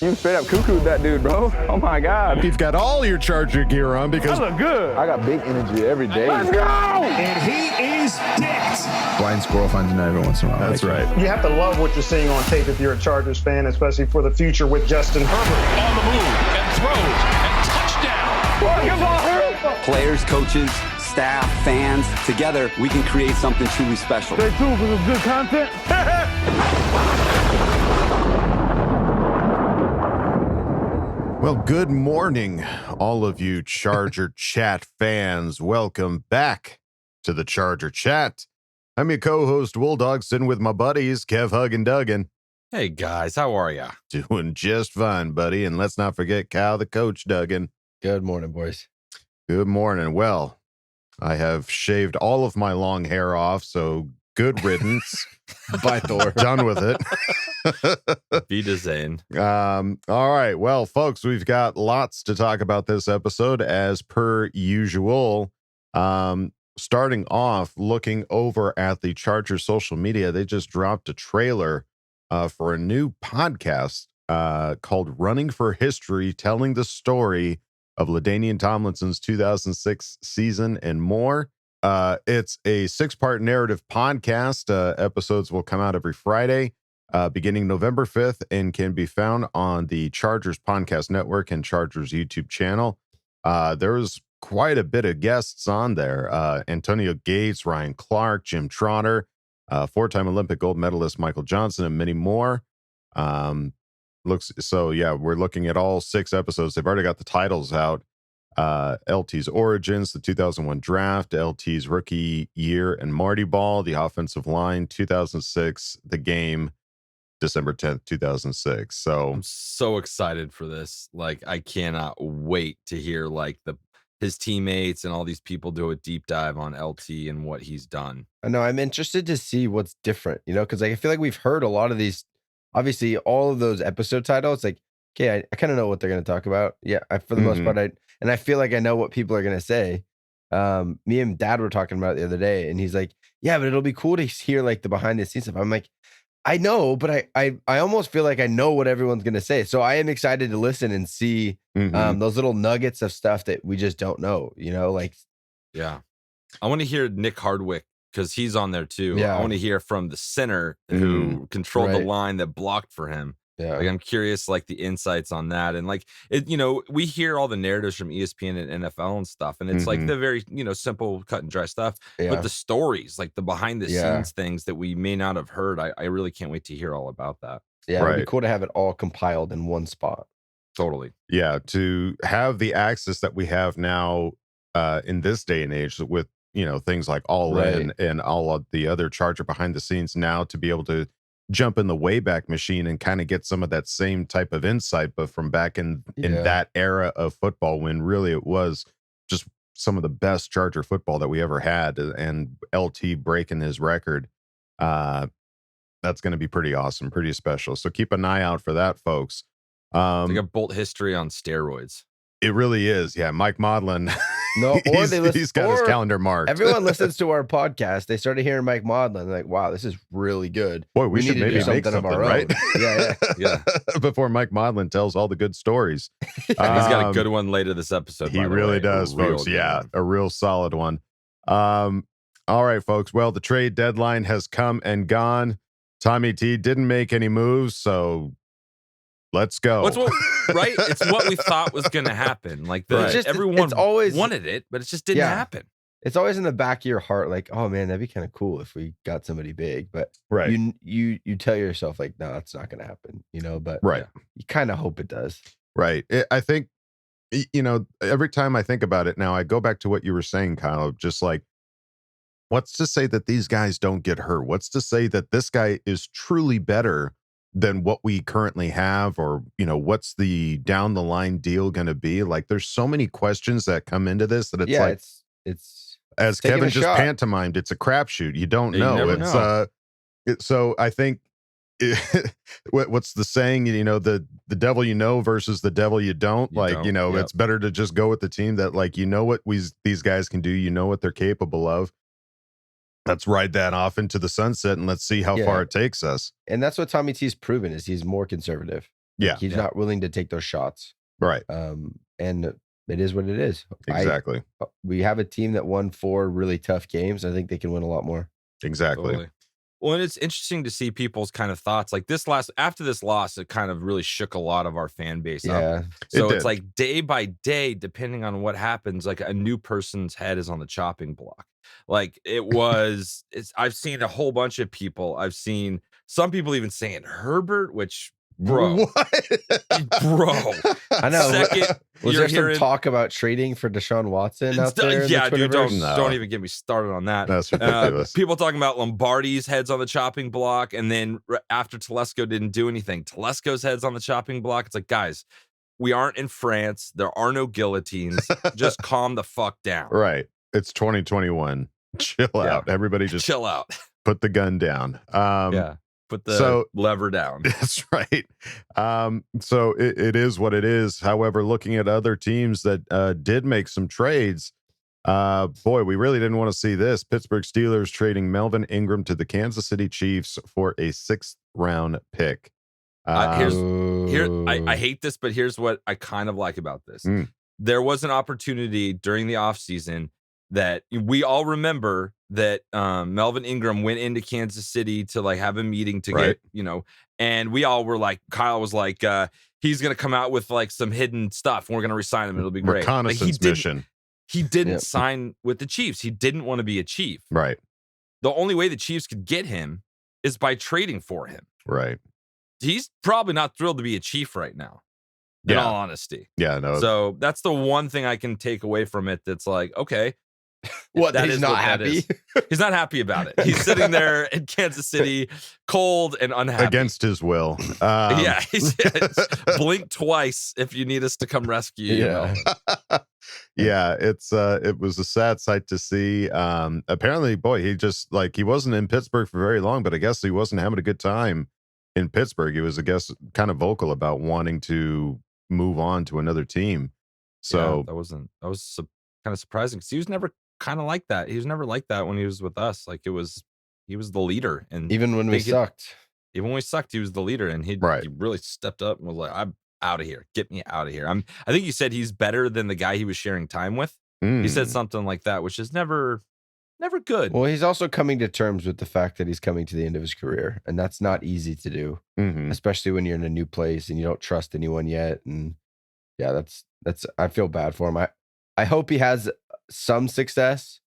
You straight up cuckooed that dude, bro. Oh my God. You've got all your Charger gear on because I look good. I got big energy every day. Let's go! And he is dicked. Blind squirrel finds a nut every once in a while. That's right. You have to love what you're seeing on tape if you're a Chargers fan, especially for the future with Justin Herbert on the move and throws and touchdown. Players, coaches, staff, fans, together we can create something truly special. Stay tuned for some good content. Well, good morning, all of you Charger Chat fans. Welcome back to the Charger Chat. I'm your co-host, Wolldog, sitting with my buddies, Kev, Hug, and Duggan. Hey, guys, how are ya? Doing just fine, buddy. And let's not forget Kyle, the coach, Duggan. Good morning, boys. Good morning. Well, I have shaved all of my long hair off, so good riddance. Bye, Thor. Done with it. Be Zane. All right. Well, folks, we've got lots to talk about this episode as per usual. Starting off, looking over at the Charger social media, they just dropped a trailer for a new podcast called Running for History, telling the story of LaDainian Tomlinson's 2006 season and more. It's a 6-part narrative podcast. Episodes will come out every Friday, beginning November 5th, and can be found on the Chargers Podcast Network and Chargers YouTube channel. There's quite a bit of guests on there. Antonio Gates, Ryan Clark, Jim Trotter, 4-time Olympic gold medalist Michael Johnson, and many more. We're looking at all 6 episodes. They've already got the titles out. LT's Origins, the 2001 Draft, LT's Rookie Year and Marty Ball, the Offensive Line, 2006, The Game, December 10th, 2006. So I'm so excited for this. Like, I cannot wait to hear his teammates and all these people do a deep dive on LT and what he's done. I know. I'm interested to see what's different, because I feel like we've heard a lot of these, obviously all of those episode titles. Like, okay, I kind of know what they're going to talk about. Yeah, for the most part, I feel like I know what people are going to say. Me and Dad were talking about it the other day, and he's like, yeah, but it'll be cool to hear like the behind the scenes stuff. I'm like, I know, but I almost feel like I know what everyone's going to say. So I am excited to listen and see those little nuggets of stuff that we just don't know, Yeah. I want to hear Nick Hardwick because he's on there too. Yeah. I want to hear from the center who controlled the line that blocked for him. Yeah. I'm curious, the insights on that. And we hear all the narratives from ESPN and NFL and stuff. And it's the very, simple cut and dry stuff, but the stories, the behind the scenes things that we may not have heard. I really can't wait to hear all about that. Yeah. It'd be cool to have it all compiled in one spot. Totally. Yeah. To have the access that we have now in this day and age with, things like All In and all of the other Charger behind the scenes now, to be able to jump in the Wayback Machine and kind of get some of that same type of insight, but from back in that era of football when really it was just some of the best Charger football that we ever had, and LT breaking his record. That's going to be pretty awesome, pretty special. So keep an eye out for that, folks. It's like a Bolt history on steroids. It really is. Yeah. Mike Modlin. No, or he's got his calendar marked. Everyone listens to our podcast. They started hearing Mike Modlin. Like, wow, this is really good. Boy, we should maybe make something of our right? Own. Yeah. Before Mike Modlin tells all the good stories. He's got a good one later this episode. He really does, folks. Yeah, a real solid one. All right, folks. Well, the trade deadline has come and gone. Tommy T didn't make any moves, so let's go. Right? It's what we thought was going to happen. Everyone always wanted it, but it just didn't happen. It's always in the back of your heart, like, oh man, that'd be kind of cool if we got somebody big. But you tell yourself like, no, it's not going to happen. But you kind of hope it does. Right. I think, every time I think about it now, I go back to what you were saying, Kyle. Just like, what's to say that these guys don't get hurt? What's to say that this guy is truly better than what we currently have, or what's the down the line deal going to be? Like, there's so many questions that come into this that it's it's as Kevin just pantomimed, it's a crapshoot. You don't know. It's so I think what's the saying? The devil versus the devil you don't. It's better to just go with the team that what these guys can do. What they're capable of. Let's ride that off into the sunset and let's see how far it takes us. And that's what Tommy T's proven, is he's more conservative. Yeah. He's not willing to take those shots. Right. And it is what it is. Exactly. We have a team that won 4 really tough games. I think they can win a lot more. Exactly. Totally. Well, and it's interesting to see people's kind of thoughts. Like after this loss, it kind of really shook a lot of our fan base up. So it's like day by day, depending on what happens, like a new person's head is on the chopping block. Like I've seen a whole bunch of people. I've seen some people even saying Herbert, which bro, bro, I know. Second, was there some talk about trading for Deshaun Watson out there? Yeah, dude, don't even get me started on that. That's ridiculous. People talking about Lombardi's heads on the chopping block, and then after Telesco didn't do anything, Telesco's heads on the chopping block. It's like, guys, we aren't in France. There are no guillotines. Just calm the fuck down. Right. It's 2021. Chill out. Everybody just chill out. Put the gun down. Put the lever down. That's right. So it is what it is. However, looking at other teams that did make some trades, boy, we really didn't want to see this. Pittsburgh Steelers trading Melvin Ingram to the Kansas City Chiefs for a 6th round pick. I hate this, but here's what I kind of like about this. There was an opportunity during the offseason that we all remember that Melvin Ingram went into Kansas City to like have a meeting to get, and we all were like, Kyle was like, he's going to come out with like some hidden stuff and we're going to resign him. It'll be great. Reconnaissance mission. He didn't sign with the Chiefs. He didn't want to be a Chief. Right. The only way the Chiefs could get him is by trading for him. Right. He's probably not thrilled to be a Chief right now, in all honesty. Yeah, no. So that's the one thing I can take away from it. That's like, okay. What, that he's not happy? He's not happy about it. He's sitting there in Kansas City, cold and unhappy. Against his will. He's blink twice if you need us to come rescue you. Yeah, it was a sad sight to see. Apparently, boy, he wasn't in Pittsburgh for very long, but I guess he wasn't having a good time in Pittsburgh. He was, I guess, kind of vocal about wanting to move on to another team. So that was kind of surprising because he was never kind of like that. He was never like that when he was with us. Like he was the leader, and even when we sucked, he was the leader, and he really stepped up and was like, "I'm out of here. Get me out of here." I think he said he's better than the guy he was sharing time with. He said something like that, which is never good. Well, he's also coming to terms with the fact that he's coming to the end of his career, and that's not easy to do, especially when you're in a new place and you don't trust anyone yet. And that's I feel bad for him. I hope he has some success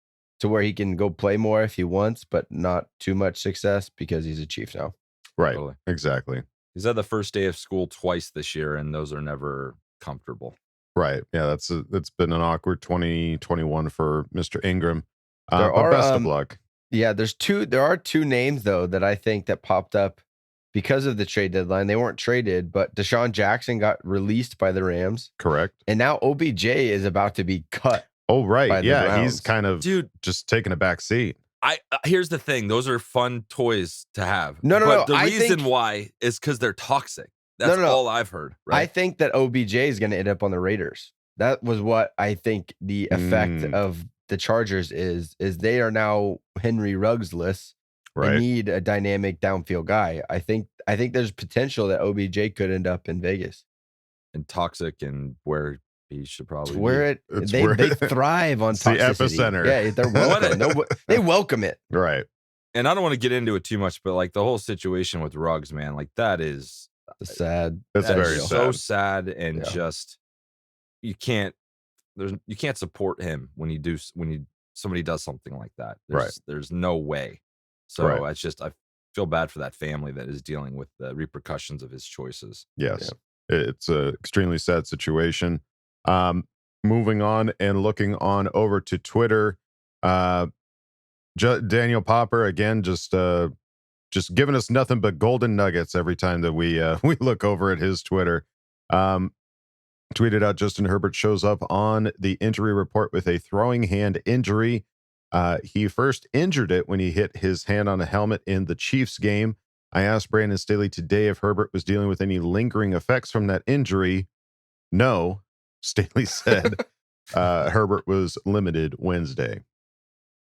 to where he can go play more if he wants, but not too much success because he's a Chief now. Right. Totally. Exactly. He's had the first day of school twice this year, and those are never comfortable. Right. Yeah, that's been an awkward 2021 for Mr. Ingram. But best of luck. Yeah, there are 2 names though that I think that popped up because of the trade deadline. They weren't traded, but Deshaun Jackson got released by the Rams. Correct. And now OBJ is about to be cut. Oh, right. Yeah, he's kind of just taking a back seat. Here's the thing. Those are fun toys to have. No. The reason why is because they're toxic. That's all I've heard. Right? I think that OBJ is going to end up on the Raiders. That was what I think the effect of the Chargers is they are now Henry Ruggs-less. Right. They need a dynamic downfield guy. I think there's potential that OBJ could end up in Vegas. And toxic, and where he should probably they thrive on toxicity. The epicenter. Yeah, they're welcome. They welcome it. Right. And I don't want to get into it too much, but like the whole situation with Ruggs, man, like that is sad. That's very sad. So sad, and just you can't support him when somebody does something like that. There's no way. So it's just, I feel bad for that family that is dealing with the repercussions of his choices. Yes. It's a extremely sad situation. Moving on and looking on over to Twitter, Daniel Popper again, just giving us nothing but golden nuggets every time that we look over at his Twitter. Tweeted out, Justin Herbert shows up on the injury report with a throwing hand injury. He first injured it when he hit his hand on a helmet in the Chiefs game. I asked Brandon Staley today if Herbert was dealing with any lingering effects from that injury. No, Staley said Herbert was limited Wednesday.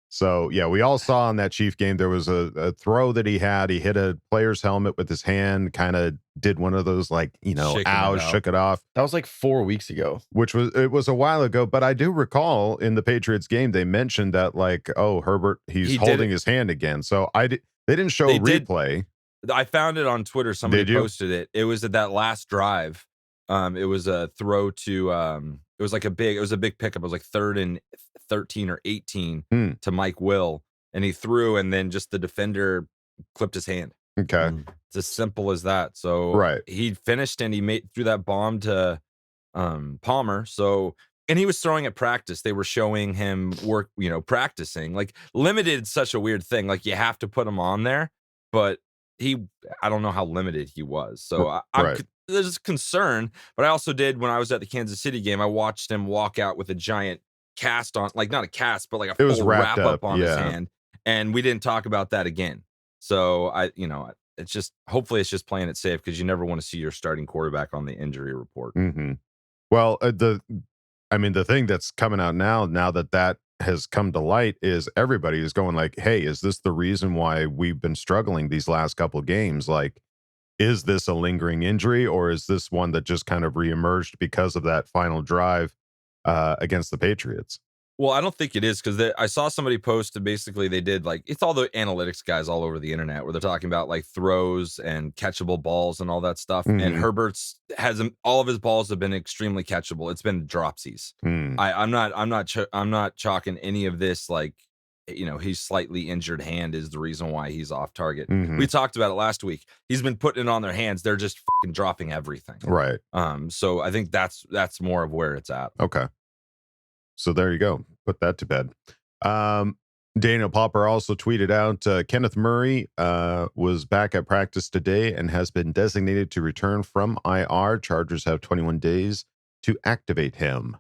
So, yeah, we all saw in that Chief game, there was a throw that he had. He hit a player's helmet with his hand, kind of did one of those, like, shook it off. That was like 4 weeks ago. It was a while ago, but I do recall in the Patriots game, they mentioned that, like, oh, Herbert, he's holding his hand again. So they didn't show a replay. I found it on Twitter. Somebody posted it. It was at that last drive. It was a throw to, it was a big pickup. It was like 3rd and 13 or 18 to Mike Will. And he threw, and then just the defender clipped his hand. Okay. It's as simple as that. So he finished, and he threw that bomb to Palmer. So, and he was throwing at practice. They were showing him work, practicing. Like, limited, such a weird thing. Like, you have to put him on there, but I don't know how limited he was. So there's concern, but I also did, when I was at the Kansas City game, I watched him walk out with a giant cast on, like, not a cast, but like a full wrap up on his hand. And we didn't talk about that again. So it's just, hopefully it's just playing it safe, because you never want to see your starting quarterback on the injury report. Mm-hmm. Well, the thing that's coming out now that has come to light is everybody is going like, hey, is this the reason why we've been struggling these last couple of games? Like, is this a lingering injury, or is this one that just kind of reemerged because of that final drive against the Patriots? Well, I don't think it is, because I saw somebody post, and basically they did, like, it's all the analytics guys all over the internet where they're talking about, like, throws and catchable balls and all that stuff. Mm-hmm. And Herbert's all of his balls have been extremely catchable. It's been dropsies. I'm not chalking any of this, like, his slightly injured hand is the reason why he's off target. Mm-hmm. We talked about it last week. He's been putting it on their hands. They're just fucking dropping everything. Right. So I think that's more of where it's at. Okay. So there you go. Put that to bed. Daniel Popper also tweeted out, Kenneth Murray was back at practice today and has been designated to return from IR. Chargers have 21 days to activate him.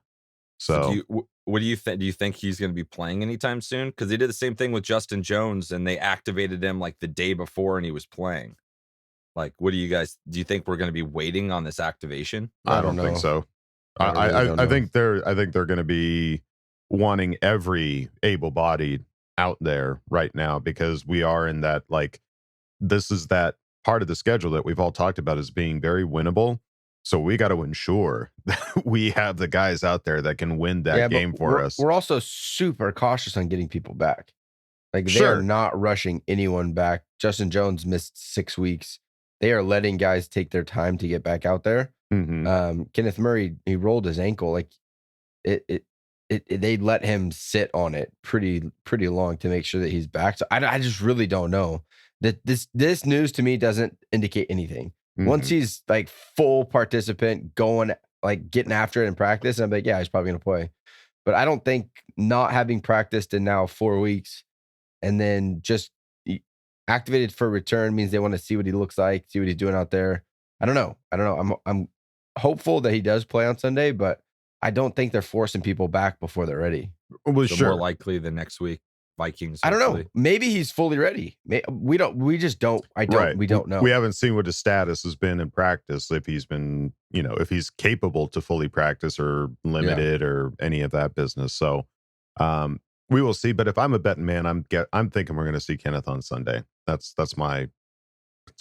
So what do you think? Do you think he's going to be playing anytime soon? Because they did the same thing with Justin Jones, and they activated him like the day before, and he was playing. Like, what do you think we're going to be waiting on this activation? I don't think so. I think they're going to be wanting every able-bodied out there right now, because we are in that, like, this is that part of the schedule that we've all talked about as being very winnable. So we got to ensure that we have the guys out there that can win that game for us. We're also super cautious on getting people back. Like, they are not rushing anyone back. Justin Jones missed 6 weeks. They are letting guys take their time to get back out there. Mm-hmm. Kenneth Murray, he rolled his ankle. Like, they let him sit on it pretty long to make sure that he's back. So I just really don't know. That this news to me doesn't indicate anything. Mm-hmm. Once he's like full participant, going, like, getting after it in practice, I'm like, yeah, he's probably gonna play. But I don't think not having practiced in now 4 weeks and then just activated for return means they want to see what he looks like, see what he's doing out there. I don't know. I'm hopeful that he does play on Sunday, but I don't think they're forcing people back before they're ready. Well, more likely the next week. Vikings. Hopefully. I don't know. Maybe he's fully ready. We don't know. We haven't seen what his status has been in practice. If he's been, if he's capable to fully practice or limited or any of that business. So, we will see. But if I'm a betting man, I'm thinking we're going to see Kenneth on Sunday. That's my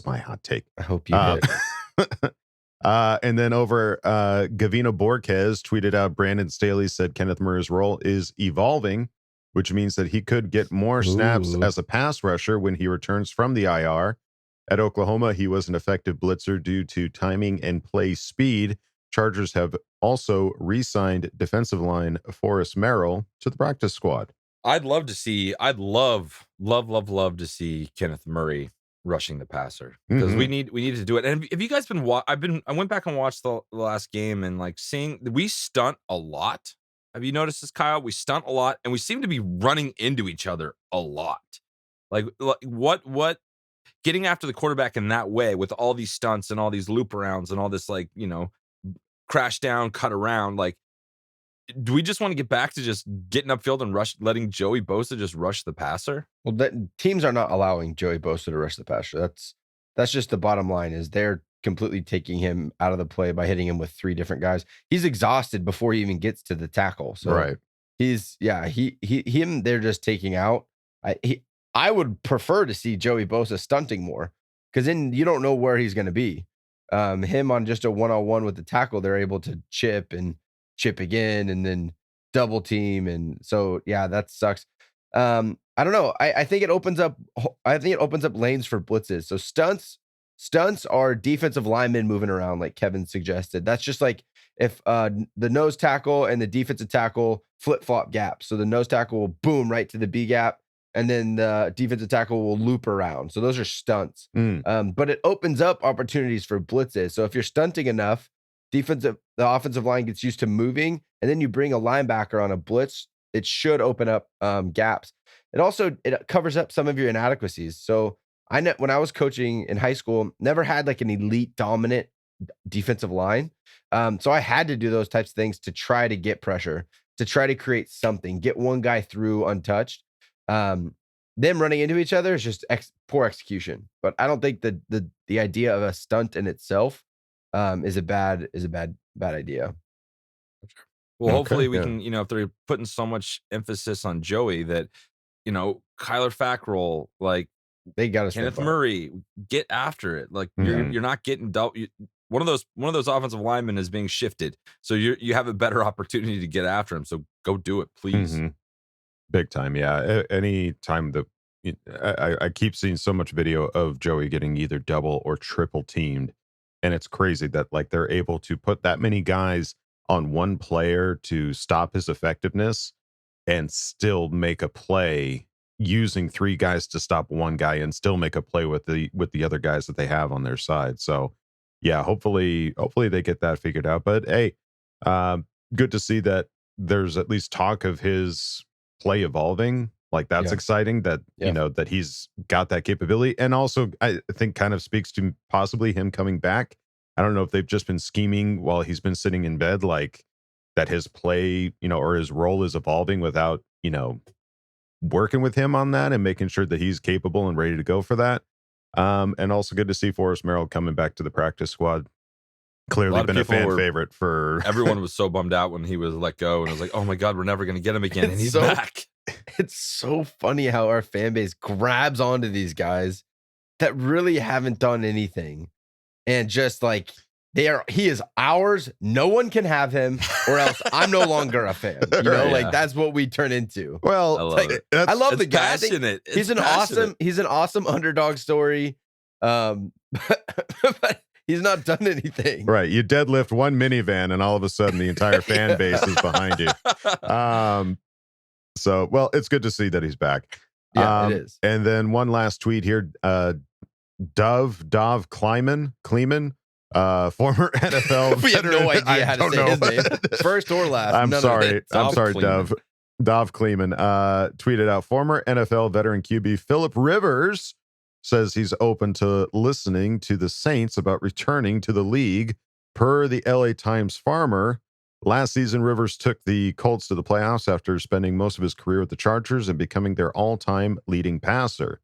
hot take. I hope you hit. And then over, Gavino Borges tweeted out, Brandon Staley said Kenneth Murray's role is evolving, which means that he could get more snaps as a pass rusher when he returns from the IR. At Oklahoma, he was an effective blitzer due to timing and play speed. Chargers have also re-signed defensive line Forrest Merrill to the practice squad. I'd love to see Kenneth Murray rushing the passer, because we need to do it. And if you guys been I went back and watched the last game, and like seeing we stunt a lot. Have you noticed this, Kyle? We stunt a lot, and we seem to be running into each other a lot. Like what getting after the quarterback in that way with all these stunts and all these loop arounds and all this, like, crash down, cut around, like, do we just want to get back to just getting upfield and letting Joey Bosa just rush the passer? Well, teams are not allowing Joey Bosa to rush the passer. That's just the bottom line, is they're completely taking him out of the play by hitting him with 3 different guys. He's exhausted before he even gets to the tackle. So right. him they're just taking out. I would prefer to see Joey Bosa stunting more, because then you don't know where he's going to be. Him on just a one-on-one with the tackle, they're able to chip again and then double team, and so yeah, that sucks. I don't know. I think it opens up lanes for blitzes. So stunts are defensive linemen moving around, like Kevin suggested. That's just like if the nose tackle and the defensive tackle flip-flop gaps. So the nose tackle will boom right to the B gap, and then the defensive tackle will loop around. So those are stunts. But it opens up opportunities for blitzes. So if you're stunting enough, the offensive line gets used to moving, and then you bring a linebacker on a blitz, it should open up gaps. It covers up some of your inadequacies. So I know when I was coaching in high school, never had like an elite dominant defensive line. So I had to do those types of things to try to get pressure, to try to create something, get one guy through untouched. Them running into each other is just poor execution. But I don't think the idea of a stunt in itself is a bad idea. Well, hopefully we can, if they're putting so much emphasis on Joey that, Kyler Fackrell, like they got Kenneth Murray, get after it. Like you're not getting one of those offensive linemen is being shifted, so you have a better opportunity to get after him. So go do it, please. Big time, yeah. Any time that I keep seeing so much video of Joey getting either double or triple teamed, and it's crazy that like they're able to put that many guys on one player to stop his effectiveness and still make a play using three guys to stop one guy and still make a play with the other guys that they have on their side. So yeah, hopefully they get that figured out. But hey, good to see that there's at least talk of his play evolving. Like that's exciting that that he's got that capability, and also I think kind of speaks to possibly him coming back. I don't know if they've just been scheming while he's been sitting in bed, like that his play, or his role is evolving without, working with him on that and making sure that he's capable and ready to go for that. And also good to see Forrest Merrill coming back to the practice squad. Clearly been a fan favorite for everyone. Was so bummed out when he was let go, and I was like, oh my God, we're never going to get him again. And he's back. It's so funny how our fan base grabs onto these guys that really haven't done anything. And just like he is ours. No one can have him, or else I'm no longer a fan. Like that's what we turn into. Well, I love the guy. He's an awesome underdog story. But he's not done anything. Right. You deadlift one minivan and all of a sudden the entire fan base is behind you. So, well, it's good to see that he's back. Yeah, it is. And then one last tweet here. Dov Kleiman, former NFL we veteran. have no idea how to say his name. First or last. I'm sorry, Kleiman. Dov Kleiman tweeted out, former NFL veteran QB Phillip Rivers says he's open to listening to the Saints about returning to the league. Per the LA Times Farmer, last season Rivers took the Colts to the playoffs after spending most of his career with the Chargers and becoming their all-time leading passer.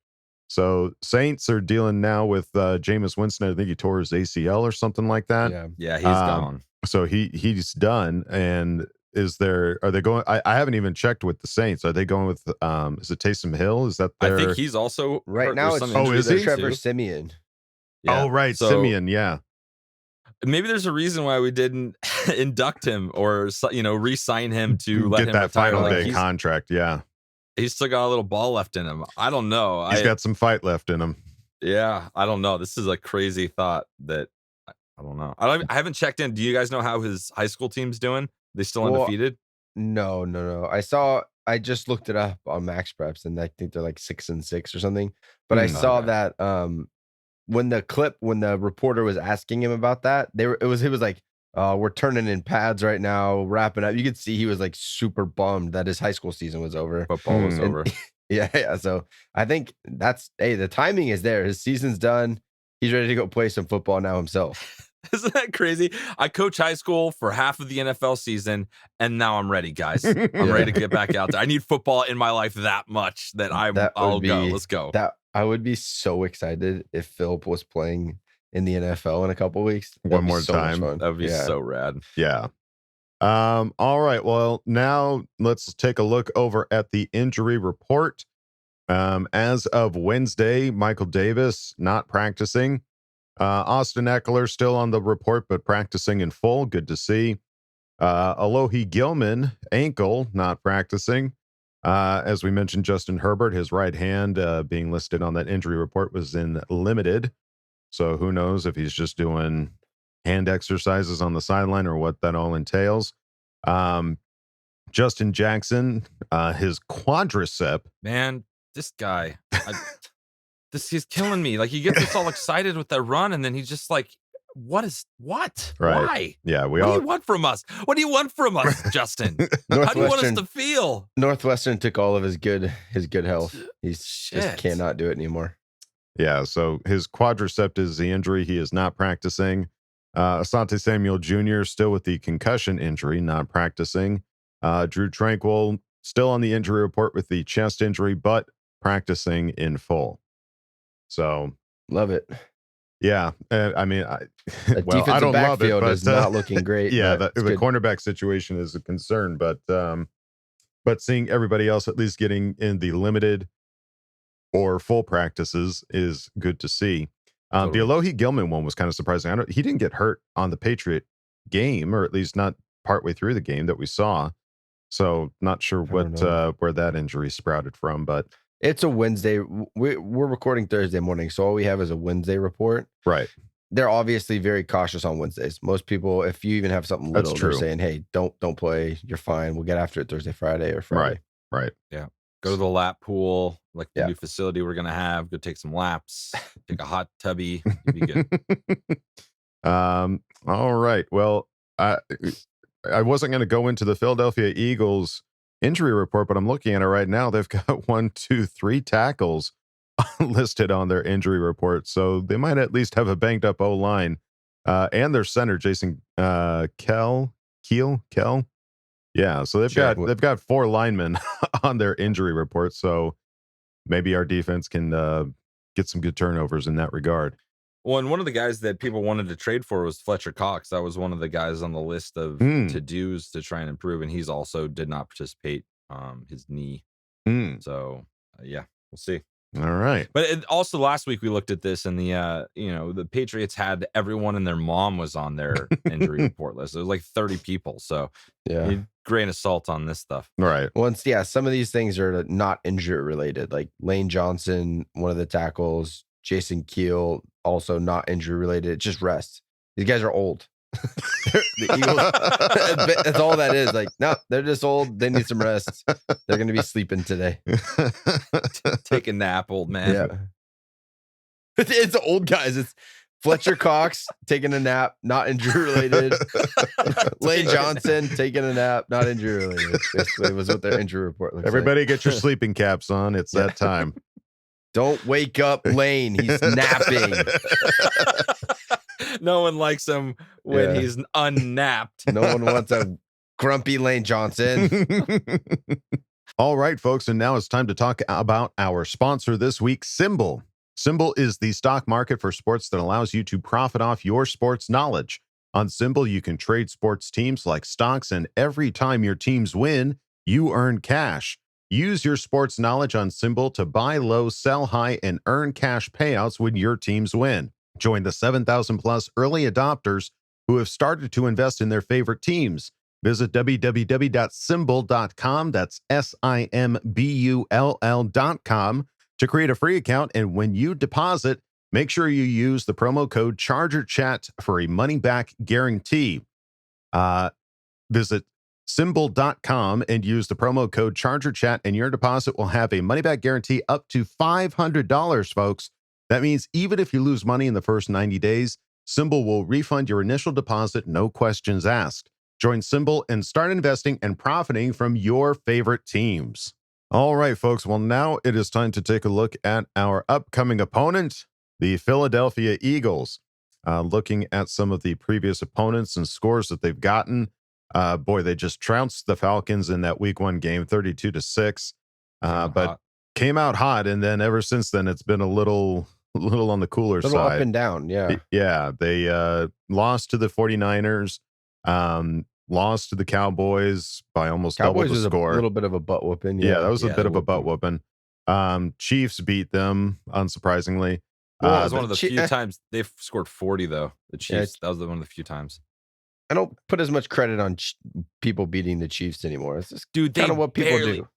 So Saints are dealing now with Jameis Winston. I think he tore his ACL or something like that. Yeah, he's gone. So he's done. And are they going? I haven't even checked with the Saints. Are they going with is it Taysom Hill? Is that I think he's also right now it's is he? Trevor Siemian. Yeah. Oh right, so, Siemian, yeah. Maybe there's a reason why we didn't induct him or re-sign him to let get him that retire. final day contract. Yeah. He's still got a little ball left in him. I don't know. He's got some fight left in him. Yeah, I don't know. This is a crazy thought that I don't know. I haven't checked in. Do you guys know how his high school team's doing? They still undefeated? No. I just looked it up on Max Preps, and I think they're like 6-6 or something. But I saw that when the reporter was asking him about that, he was like, we're turning in pads right now, wrapping up. You could see he was like super bummed that his high school season was over. Football was over. Yeah. So I think the timing is there. His season's done. He's ready to go play some football now himself. Isn't that crazy? I coach high school for half of the NFL season, and now I'm ready, guys. I'm ready to get back out there. I need football in my life that much that I'll go. Let's go. I would be so excited if Philip was playing in the NFL in a couple weeks. One more time. That would be so rad. Yeah. All right. Well, now let's take a look over at the injury report. As of Wednesday, Michael Davis not practicing. Austin Eckler still on the report, but practicing in full. Good to see. Alohi Gilman, ankle, not practicing. As we mentioned, Justin Herbert, his right hand being listed on that injury report was in limited. So who knows if he's just doing hand exercises on the sideline or what that all entails. Justin Jackson, his quadricep. Man, this guy, he's killing me. Like, he gets us all excited with that run, and then he's just like, what? Right. Why? Yeah, what do you want from us? What do you want from us, Justin? How do you want us to feel? Northwestern took all of his good health. He's just cannot do it anymore. Yeah, so his quadricep is the injury. He is not practicing. Asante Samuel Jr. still with the concussion injury, not practicing. Drew Tranquil still on the injury report with the chest injury, but practicing in full. So love it. Yeah, I mean, I don't love it, but is not looking great. Yeah, the cornerback situation is a concern, but seeing everybody else at least getting in the limited or full practices is good to see. The Alohi Gilman one was kind of surprising. He didn't get hurt on the Patriot game, or at least not partway through the game that we saw. So not sure where that injury sprouted from, but it's a Wednesday. We're recording Thursday morning, so all we have is a Wednesday report. Right. They're obviously very cautious on Wednesdays. Most people, if you even have something little, they're saying, "Hey, don't play. You're fine. We'll get after it Thursday, Friday, or Friday." Right. Yeah. Go to the lap pool, like the new facility we're gonna have. Go take some laps. Take a hot tubby. You'll be good. All right. Well, I wasn't going to go into the Philadelphia Eagles injury report, but I'm looking at it right now. They've got 1, 2, 3 tackles listed on their injury report, so they might at least have a banged up O line, and their center Jason Keel. Yeah, so they've got 4 linemen on their injury report. So maybe our defense can get some good turnovers in that regard. Well, and one of the guys that people wanted to trade for was Fletcher Cox. That was one of the guys on the list of to-dos to try and improve, and he's also did not participate. His knee. So yeah, we'll see. All right. But also last week we looked at this, and the Patriots had everyone and their mom was on their injury report list. It was like 30 people. So yeah, grain of salt on this stuff. Right. Once, some of these things are not injury related, like Lane Johnson, one of the tackles, Jason Keel, also not injury related. Just rest. These guys are old. The Eagles, that's all that is. Like, no, they're just old. They need some rest. They're going to be sleeping today. Take a nap, old man. Yeah. It's old guys. It's Fletcher Cox taking a nap, not injury related. Lane Johnson taking a nap, not injury related. Basically, was what their injury report looks Everybody get your sleeping caps on. It's that time. Don't wake up Lane. He's napping. No one likes him when he's unnapped. No one wants a grumpy Lane Johnson. All right, folks. And now it's time to talk about our sponsor this week, Symbol. Symbol is the stock market for sports that allows you to profit off your sports knowledge. On Symbol, you can trade sports teams like stocks, and every time your teams win, you earn cash. Use your sports knowledge on Symbol to buy low, sell high, and earn cash payouts when your teams win. Join the 7,000 plus early adopters who have started to invest in their favorite teams. Visit www.symbol.com. That's SIMBULL.com to create a free account. And when you deposit, make sure you use the promo code ChargerChat for a money-back guarantee. Visit symbol.com and use the promo code ChargerChat, and your deposit will have a money-back guarantee up to $500, folks. That means even if you lose money in the first 90 days, Symbol will refund your initial deposit, no questions asked. Join Symbol and start investing and profiting from your favorite teams. All right, folks. Well, now it is time to take a look at our upcoming opponent, the Philadelphia Eagles. Looking at some of the previous opponents and scores that they've gotten. They just trounced the Falcons in that Week 1 game, 32-6. But came out hot, and then ever since then, it's been a little on the cooler side. Up and down, yeah. Yeah, they lost to the 49ers. lost to the Cowboys by almost Cowboys double the was score. a little bit of a butt whooping. Yeah, that was a bit of a whooped butt them. whooping. Chiefs beat them, unsurprisingly. Well, that was one of the Chi- few times they've scored 40, though. The Chiefs, that was one of the few times. I don't put as much credit on people beating the Chiefs anymore. It's just Dude, kind of what people do.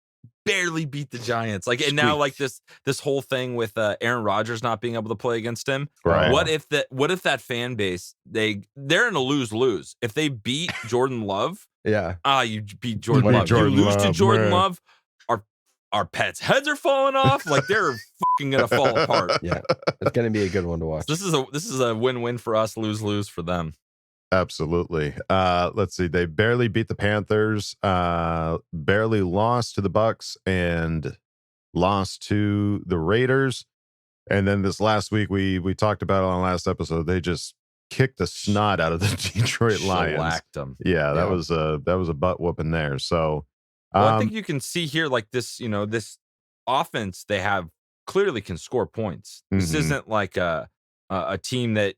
Barely beat the Giants. Like, and now like this whole thing with Aaron Rodgers not being able to play against him. Right. What if that fan base, they're in a lose-lose. If they beat Jordan Love, you beat Jordan Love. You lose to Jordan Love, our pets' heads are falling off. Like, they're fucking gonna fall apart. Yeah. It's gonna be a good one to watch. This is a win-win for us, lose-lose for them. Absolutely. Let's see. They barely beat the Panthers, barely lost to the Bucks, and lost to the Raiders. And then this last week, we talked about it on the last episode. They just kicked the snot out of the Detroit Lions. Shellacked them. Yeah, that was a butt whooping there. So, I think you can see here, like this, this offense they have clearly can score points. This isn't like a team that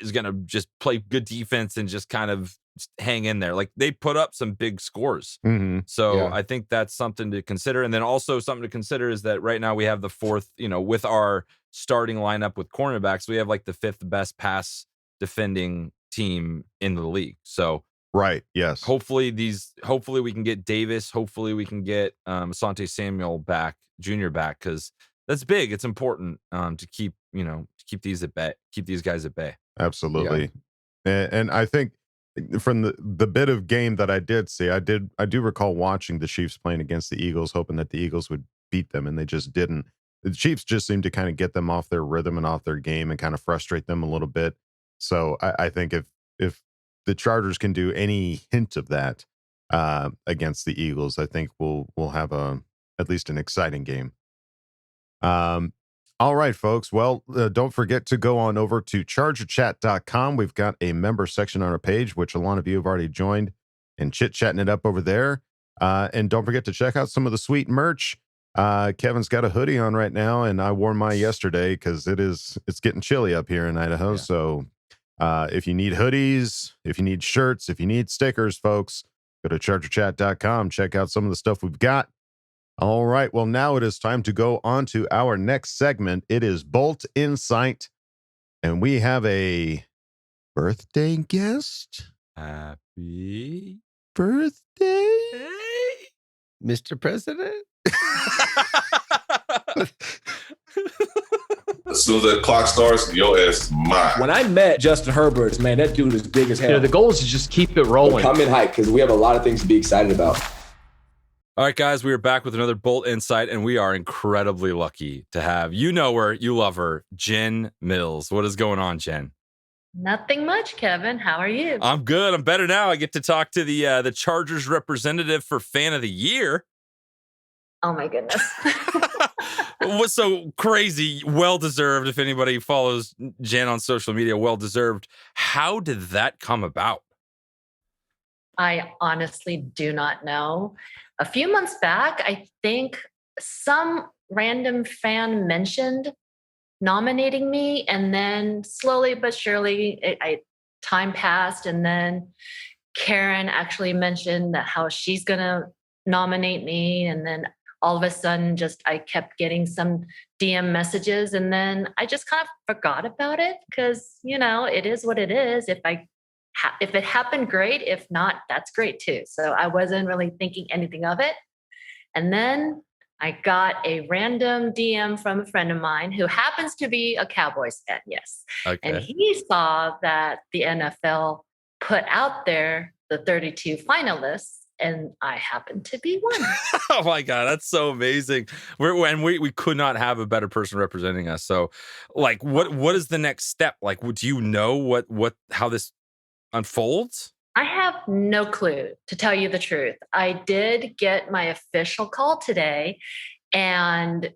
is going to just play good defense and just kind of hang in there. Like, they put up some big scores. So I think that's something to consider. And then also something to consider is that right now we have the fourth, with our starting lineup with cornerbacks, we have like the fifth best pass defending team in the league. So right. Yes. Hopefully we can get Davis. Hopefully we can get Asante Samuel Junior back, because that's big. It's important to keep these at bay, keep these guys at bay. Absolutely. Yeah. And I think from the bit of game that I did see, I do recall watching the Chiefs playing against the Eagles, hoping that the Eagles would beat them, and they just didn't. The Chiefs just seemed to kind of get them off their rhythm and off their game and kind of frustrate them a little bit. So I think if the Chargers can do any hint of that against the Eagles, I think we'll have at least an exciting game. All right, folks. Well, don't forget to go on over to chargerchat.com. We've got a member section on our page, which a lot of you have already joined and chit-chatting it up over there. And don't forget to check out some of the sweet merch. Kevin's got a hoodie on right now, and I wore mine yesterday because it's getting chilly up here in Idaho. Yeah. So if you need hoodies, if you need shirts, if you need stickers, folks, go to chargerchat.com. Check out some of the stuff we've got. All right. Well, now it is time to go on to our next segment. It is Bolt Insight, and we have a birthday guest. Happy birthday, Mr. President. As soon as that clock starts, your ass is mine. When I met Justin Herbert, man, that dude is big as hell. The goal is to just keep it rolling. Come in hype, because we have a lot of things to be excited about. All right, guys, we are back with another Bolt Insight, and we are incredibly lucky to have, you know her, you love her, Jen Mills. What is going on, Jen? Nothing much, Kevin. How are you? I'm good. I'm better now. I get to talk to the Chargers representative for Fan of the Year. Oh, my goodness. What's so crazy? Well-deserved. If anybody follows Jen on social media, well-deserved. How did that come about? I honestly do not know. A few months back, I think some random fan mentioned nominating me, and then slowly but surely time passed, and then Karen actually mentioned that how she's gonna nominate me, and then all of a sudden I kept getting some DM messages, and then I just kind of forgot about it because it is what it is. If it happened, great. If not, that's great too. So I wasn't really thinking anything of it. And then I got a random DM from a friend of mine who happens to be a Cowboys fan. Yes. Okay. And he saw that the NFL put out there the 32 finalists, and I happened to be one. Oh my God, that's so amazing. We could not have a better person representing us. So like, what is the next step? Like, do you know how this unfolds? I have no clue, to tell you the truth. I did get my official call today, and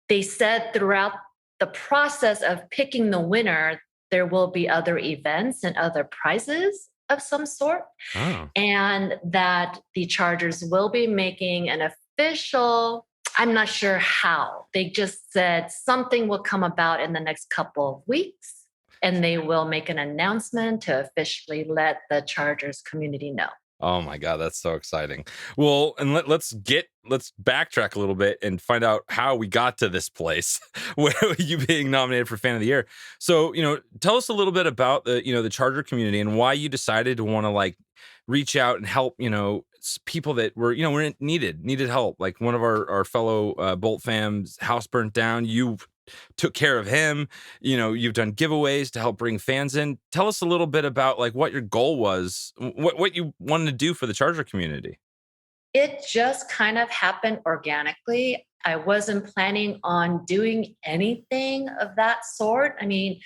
they said throughout the process of picking the winner, there will be other events and other prizes of some sort. Oh. And that the Chargers will be making an official, I'm not sure how. They just said something will come about in the next couple of weeks. and they will make an announcement to officially let the Chargers community know. Oh my God, that's so exciting. Well, and let's backtrack a little bit and find out how we got to this place where you being nominated for Fan of the Year. So, tell us a little bit about the Charger community and why you decided to want to like reach out and help, people that were needed help. Like one of our fellow Bolt fams' house burnt down. You took care of him. You've done giveaways to help bring fans in. Tell us a little bit about like what your goal was, what you wanted to do for the Charger community. It just kind of happened organically. I wasn't planning on doing anything of that sort. I mean,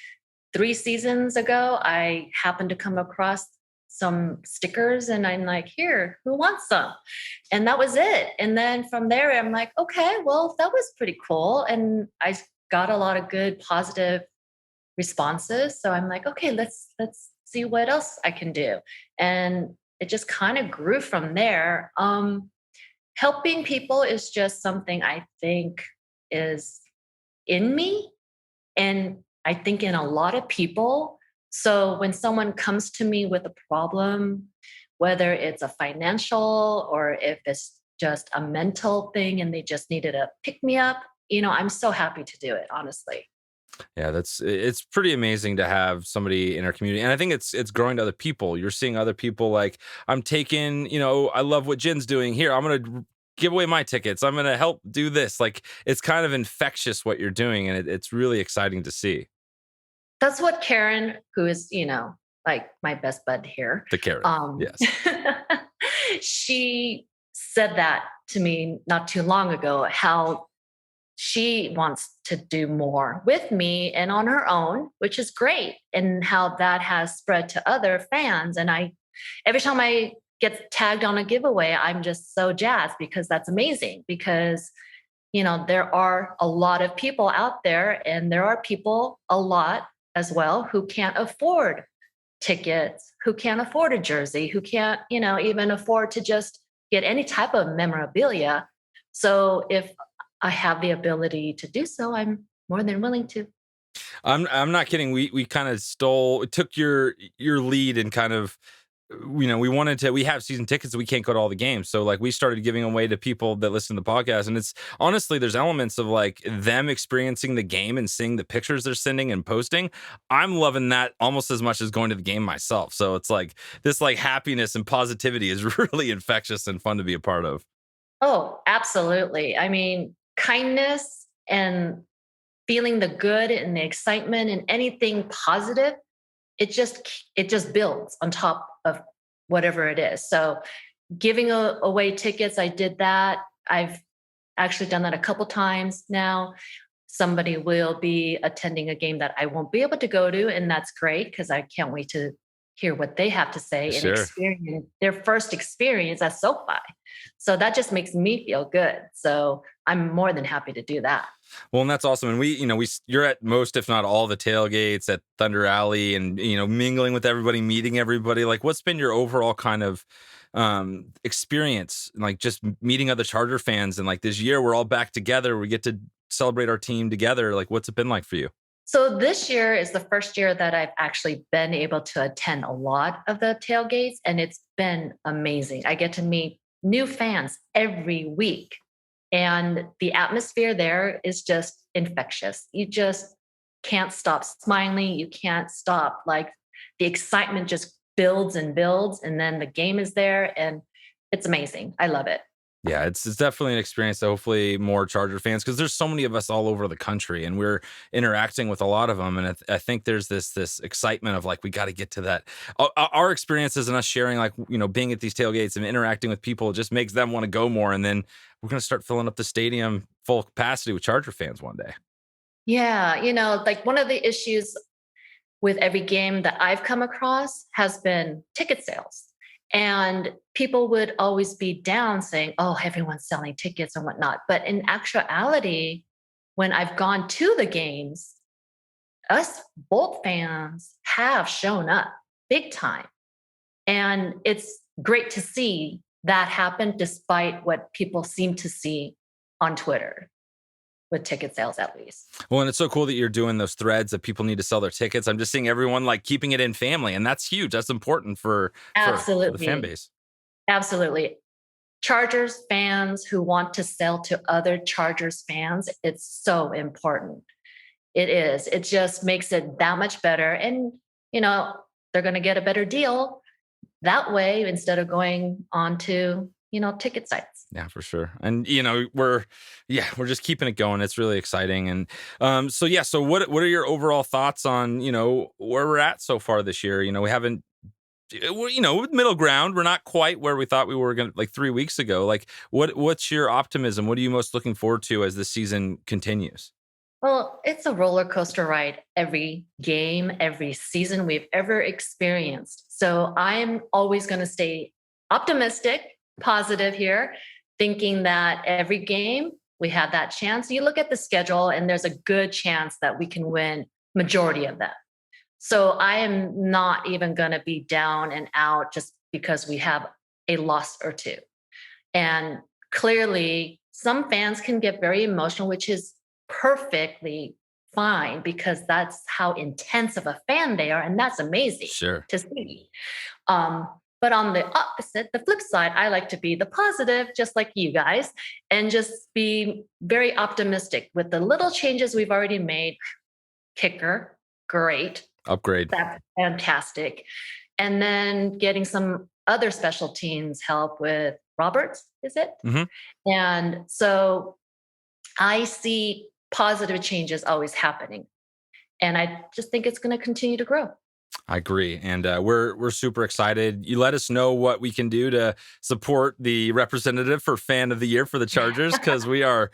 3 seasons ago, I happened to come across some stickers and I'm like, here, who wants some? And that was it. And then from there, I'm like, okay, well, that was pretty cool. And I got a lot of good positive responses. So I'm like, okay, let's see what else I can do. And it just kind of grew from there. Helping people is just something I think is in me. And I think in a lot of people. So when someone comes to me with a problem, whether it's a financial or if it's just a mental thing and they just needed a pick me up, I'm so happy to do it, honestly. Yeah, it's pretty amazing to have somebody in our community. And I think it's growing to other people. You're seeing other people like, I'm taking, I love what Jin's doing here. I'm going to give away my tickets. I'm going to help do this. Like, it's kind of infectious what you're doing. And it's really exciting to see. That's what Karen, who is, like my best bud here. The Karen, yes. She said that to me not too long ago, how she wants to do more with me and on her own, which is great. And how that has spread to other fans. And every time I get tagged on a giveaway, I'm just so jazzed because that's amazing because, there are a lot of people out there and there are people a lot as well who can't afford tickets, who can't afford a jersey, who can't, even afford to just get any type of memorabilia. So if I have the ability to do so, I'm more than willing to. I'm not kidding. We kind of took your lead and kind of, we have season tickets. We can't go to all the games. So like we started giving away to people that listen to the podcast. And it's honestly, there's elements of like them experiencing the game and seeing the pictures they're sending and posting. I'm loving that almost as much as going to the game myself. So it's like this like happiness and positivity is really infectious and fun to be a part of. Oh, absolutely. I mean, kindness and feeling the good and the excitement and anything positive, it just builds on top of whatever it is. So giving away tickets, I did that. I've actually done that a couple times now. Somebody will be attending a game that I won't be able to go to, and that's great because I can't wait to hear what they have to say and experience their first experience at SoFi. So that just makes me feel good. So I'm more than happy to do that. Well, and that's awesome. And you're at most, if not all, the tailgates at Thunder Alley, and mingling with everybody, meeting everybody. Like, what's been your overall kind of experience, like just meeting other Charger fans? And like this year, we're all back together. We get to celebrate our team together. Like, what's it been like for you? So this year is the first year that I've actually been able to attend a lot of the tailgates, and it's been amazing. I get to meet new fans every week. And the atmosphere there is just infectious. You just can't stop smiling. You can't stop. Like the excitement just builds and builds. And then the game is there and it's amazing. I love it. Yeah, it's definitely an experience that hopefully more Charger fans, because there's so many of us all over the country and we're interacting with a lot of them. And I think there's this excitement of like, we got to get to that. Our experiences and us sharing, like, being at these tailgates and interacting with people just makes them want to go more. And then we're going to start filling up the stadium full capacity with Charger fans one day. Yeah. Like one of the issues with every game that I've come across has been ticket sales. And people would always be down saying, oh, everyone's selling tickets and whatnot. But in actuality, when I've gone to the games, us Bolt fans have shown up big time. And it's great to see that happen despite what people seem to see on Twitter. with ticket sales at least. Well, and it's so cool that you're doing those threads that people need to sell their tickets. I'm just seeing everyone like keeping it in family, and that's huge. That's important for the fan base. Absolutely. Chargers fans who want to sell to other Chargers fans, it's so important. It is. It just makes it that much better. And, they're going to get a better deal that way instead of going on to, ticket sites. Yeah, for sure. And, we're just keeping it going. It's really exciting. And so what are your overall thoughts on, where we're at so far this year? We haven't, middle ground. We're not quite where we thought we were going to, like 3 weeks ago. Like what's your optimism? What are you most looking forward to as the season continues? Well, it's a roller coaster ride every game, every season we've ever experienced. So I'm always going to stay optimistic, positive here, thinking that every game we have that chance. You look at the schedule and there's a good chance that we can win majority of them. So I am not even going to be down and out just because we have a loss or two. And clearly some fans can get very emotional, which is perfectly fine because that's how intense of a fan they are. And that's amazing to see. But on the opposite, the flip side, I like to be the positive, just like you guys, and just be very optimistic with the little changes we've already made. Kicker, great. Upgrade. That's fantastic. And then getting some other special teams help with Roberts, is it? Mm-hmm. And so I see positive changes always happening. And I just think it's going to continue to grow. I agree. And we're super excited. You let us know what we can do to support the representative for fan of the year for the Chargers, because we are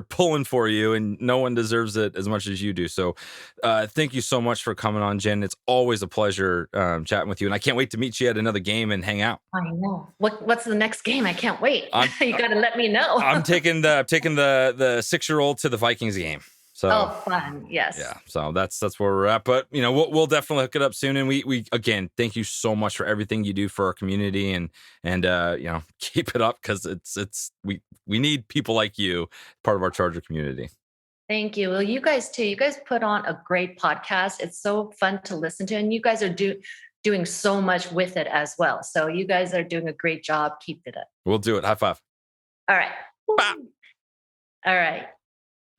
pulling for you and no one deserves it as much as you do. So thank you so much for coming on, Jen. It's always a pleasure chatting with you. And I can't wait to meet you at another game and hang out. I know. What's the next game? I can't wait. You got to let me know. I'm taking the 6-year-old to the Vikings game. So, fun. Yes. Yeah. So that's where we're at. But, we'll definitely hook it up soon. And we again, thank you so much for everything you do for our community and keep it up, because we need people like you, part of our Charger community. Thank you. Well, you guys too. You guys put on a great podcast. It's so fun to listen to. And you guys are doing so much with it as well. So you guys are doing a great job. Keep it up. We'll do it. High five. All right. Bye. All right.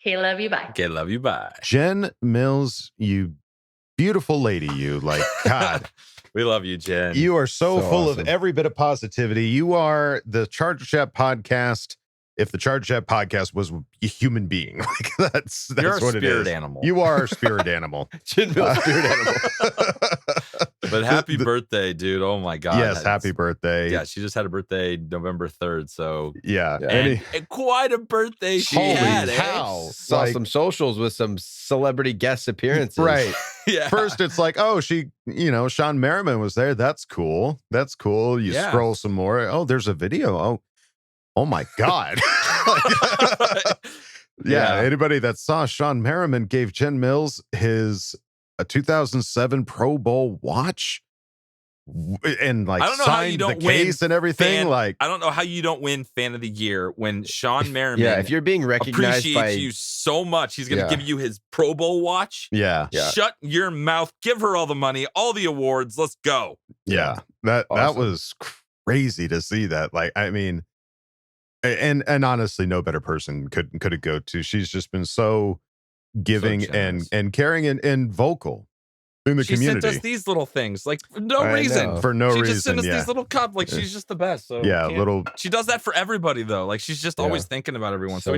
Okay, love you, bye. Okay, love you, bye. Jen Mills, you beautiful lady, God. We love you, Jen. You are so full awesome. of every bit of positivity. You are the Charger Chat podcast. If the Charger Chat podcast was a human being, that's You're what it is. Spirit animal. You are our spirit animal. Jen Mills, spirit animal. But happy birthday, dude. Oh my God. Yes, happy birthday. Yeah, she just had a birthday November 3rd. So yeah. And quite a birthday she had. Cow. Saw some socials with some celebrity guest appearances. Right. Yeah. First it's like, oh, Sean Merriman was there. That's cool. You scroll some more. Oh, there's a video. Oh my God. Yeah. Anybody that saw Sean Merriman gave Jen Mills his 2007 Pro Bowl watch and signed the case and everything. I don't know how you don't win fan of the year when Sean Merriman. Yeah, if you're being recognized appreciates you so much, he's going to give you his Pro Bowl watch. Yeah. Shut your mouth. Give her all the money, all the awards. Let's go. Yeah. That was crazy to see that. And honestly, no better person could it go to. She's just been so giving and caring and vocal in the community. She sent us these little things, for no reason. She just sent us these little cups. She's just the best. So she does that for everybody though. She's just always thinking about everyone. So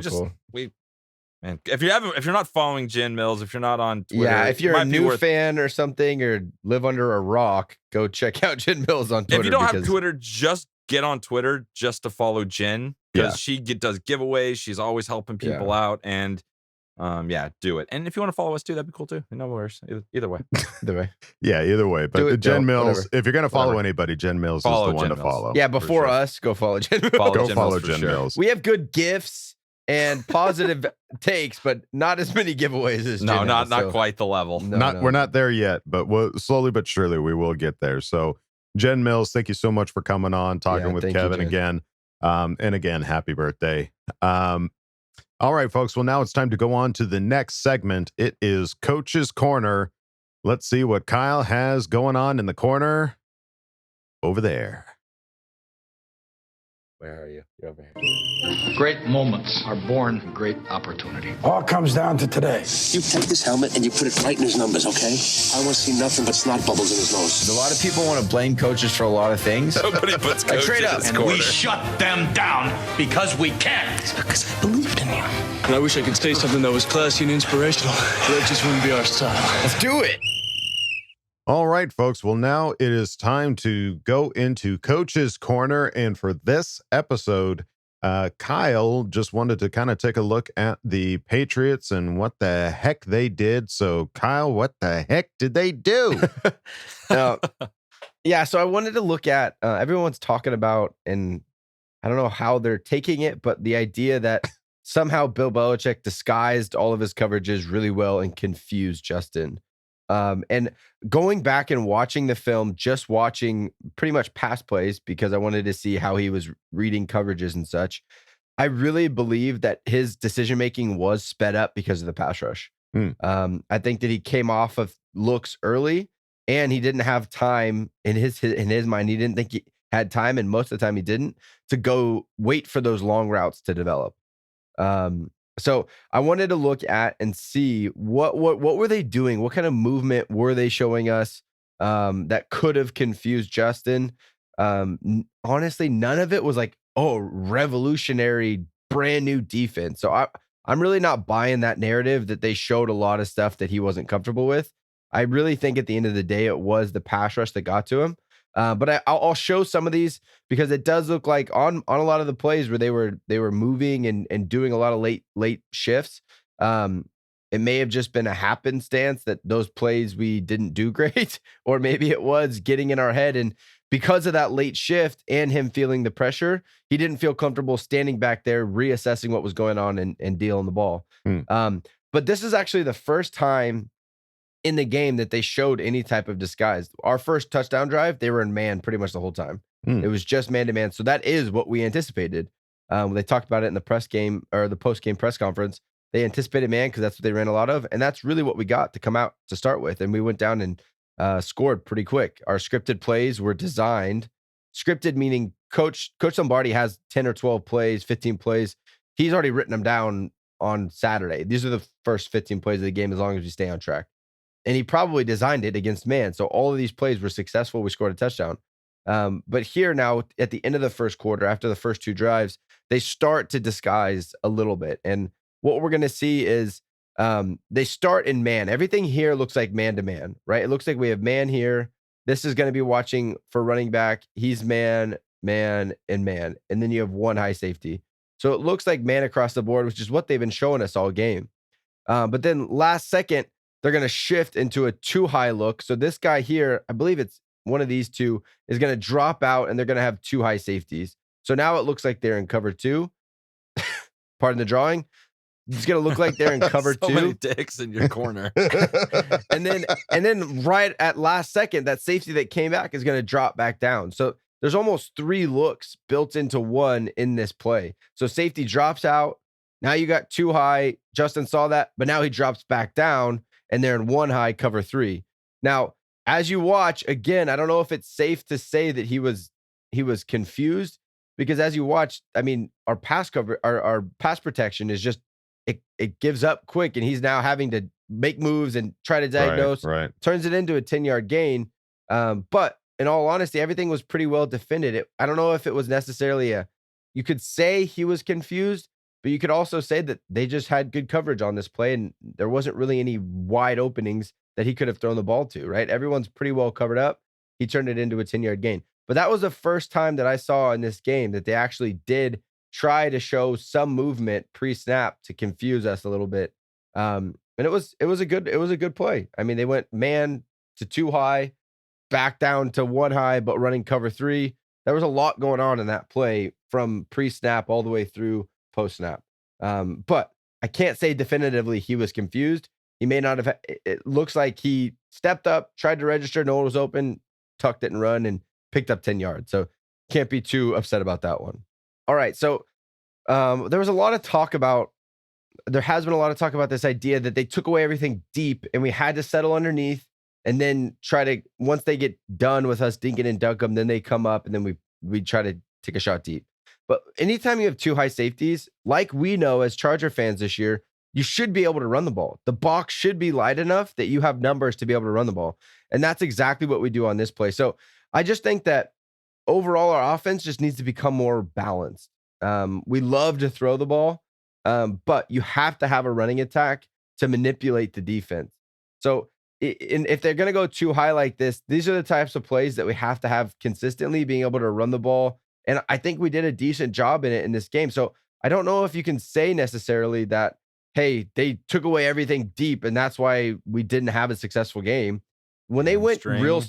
man, if you're not following Jen Mills, if you're not on Twitter, if you're a new fan or something or live under a rock, go check out Jen Mills on Twitter. If you don't have Twitter, just get on Twitter just to follow Jen, because she does giveaways. She's always helping people out, and do it. And if you want to follow us too, that'd be cool too. No worries. Either way. Either way. But Jen Mills, if you're gonna follow anybody, Jen Mills is the one to follow. Yeah, before us, go follow Jen Mills. Go follow Jen Mills. We have good gifts and positive takes, but not as many giveaways as Jen not quite the level. We're not there yet, but slowly but surely we will get there. So Jen Mills, thank you so much for coming on, talking with Kevin again. And again, happy birthday. All right, folks. Well, now it's time to go on to the next segment. It is Coach's Corner. Let's see what Kyle has going on in the corner over there. Where are you? You're over here. Great moments are born from great opportunity. All comes down to today. You take this helmet and you put it right in his numbers, okay? I want to see nothing but snot bubbles in his nose. A lot of people want to blame coaches for a lot of things. Nobody puts coaches straight up, in his and corner. we shut them down because we can't. Because I believed in you. And I wish I could say something that was classy and inspirational, but that just wouldn't be our style. Let's do it. All right, folks. Well, now it is time to go into Coach's Corner. And for this episode, Kyle just wanted to kind of take a look at the Patriots and what the heck they did. So, Kyle, what the heck did they do? Yeah, so I wanted to look at everyone's talking about, and I don't know how they're taking it, but the idea that somehow Bill Belichick disguised all of his coverages really well and confused Justin. And going back and watching the film, just watching pretty much pass plays because I wanted to see how he was reading coverages and such. I really believe that his decision-making was sped up because of the pass rush. I think that he came off of looks early and he didn't have time in his mind. He didn't think he had time, and most of the time he didn't, to go wait for those long routes to develop. So I wanted to look at and see what were they doing? What kind of movement were they showing us that could have confused Justin? Honestly, none of it was like, oh, revolutionary, brand new defense. So I'm really not buying that narrative that they showed a lot of stuff that he wasn't comfortable with. I really think at the end of the day, it was the pass rush that got to him. But I'll show some of these because it does look like on a lot of the plays where they were moving and doing a lot of late shifts. It may have just been a happenstance that those plays we didn't do great, or maybe it was getting in our head. And because of that late shift and him feeling the pressure, he didn't feel comfortable standing back there, reassessing what was going on and dealing the ball. But this is actually the first time in the game that they showed any type of disguise. Our first touchdown drive, they were in man pretty much the whole time. It was just man to man. So that is what we anticipated. They talked about it in the press game or the post game press conference. They anticipated man because that's what they ran a lot of. And that's really what we got to come out to start with. And we went down and scored pretty quick. Our scripted plays were designed. Scripted meaning Coach Lombardi has 10 or 12 plays, 15 plays. He's already written them down on Saturday. These are the first 15 plays of the game as long as we stay on track. And he probably designed it against man. So all of these plays were successful. We scored a touchdown. But here now at the end of the first quarter, after the first two drives, they start to disguise a little bit. And what we're going to see is they start in man. Everything here looks like man to man, right? It looks like we have man here. This is going to be watching for running back. He's man, man, and man. And then you have one high safety. So it looks like man across the board, which is what they've been showing us all game. But then last second, they're going to shift into a two high look. So this guy here, I believe it's one of these two, is going to drop out and they're going to have two high safeties. So now it looks like they're in cover two. Pardon the drawing. It's going to look like they're in cover so two. Many dicks in your corner. and then right at last second, that safety that came back is going to drop back down. So there's almost three looks built into one in this play. So safety drops out. Now you got two high. Justin saw that, but now he drops back down. And they're in one high cover three. Now, as you watch, again, I don't know if it's safe to say that he was confused, because as you watch, I mean, our pass cover, our pass protection is just, it gives up quick, and he's now having to make moves and try to diagnose, right. Turns it into a 10-yard gain. But in all honesty, everything was pretty well defended. I don't know if it was necessarily you could say he was confused, but you could also say that they just had good coverage on this play, and there wasn't really any wide openings that he could have thrown the ball to, right? Everyone's pretty well covered up. He turned it into a 10-yard gain. But that was the first time that I saw in this game that they actually did try to show some movement pre-snap to confuse us a little bit. And it was a good play. I mean, they went man to two high, back down to one high, but running cover three. There was a lot going on in that play from pre-snap all the way through post-snap. But I can't say definitively he was confused. He may not have. It looks like he stepped up, tried to register, no one was open, tucked it and run, and picked up 10 yards. So can't be too upset about that one. All right. So there was a lot of talk about there has been a lot of talk about this idea that they took away everything deep and we had to settle underneath and then try to, once they get done with us dinking and dunk them, then they come up and then we try to take a shot deep. But anytime you have two high safeties, like we know as Charger fans this year, you should be able to run the ball. The box should be light enough that you have numbers to be able to run the ball. And that's exactly what we do on this play. So I just think that overall our offense just needs to become more balanced. We love to throw the ball, but you have to have a running attack to manipulate the defense. So if they're going to go too high like this, these are the types of plays that we have to have consistently, being able to run the ball. And I think we did a decent job in it in this game. So I don't know if you can say necessarily that, hey, they took away everything deep and that's why we didn't have a successful game. When they went real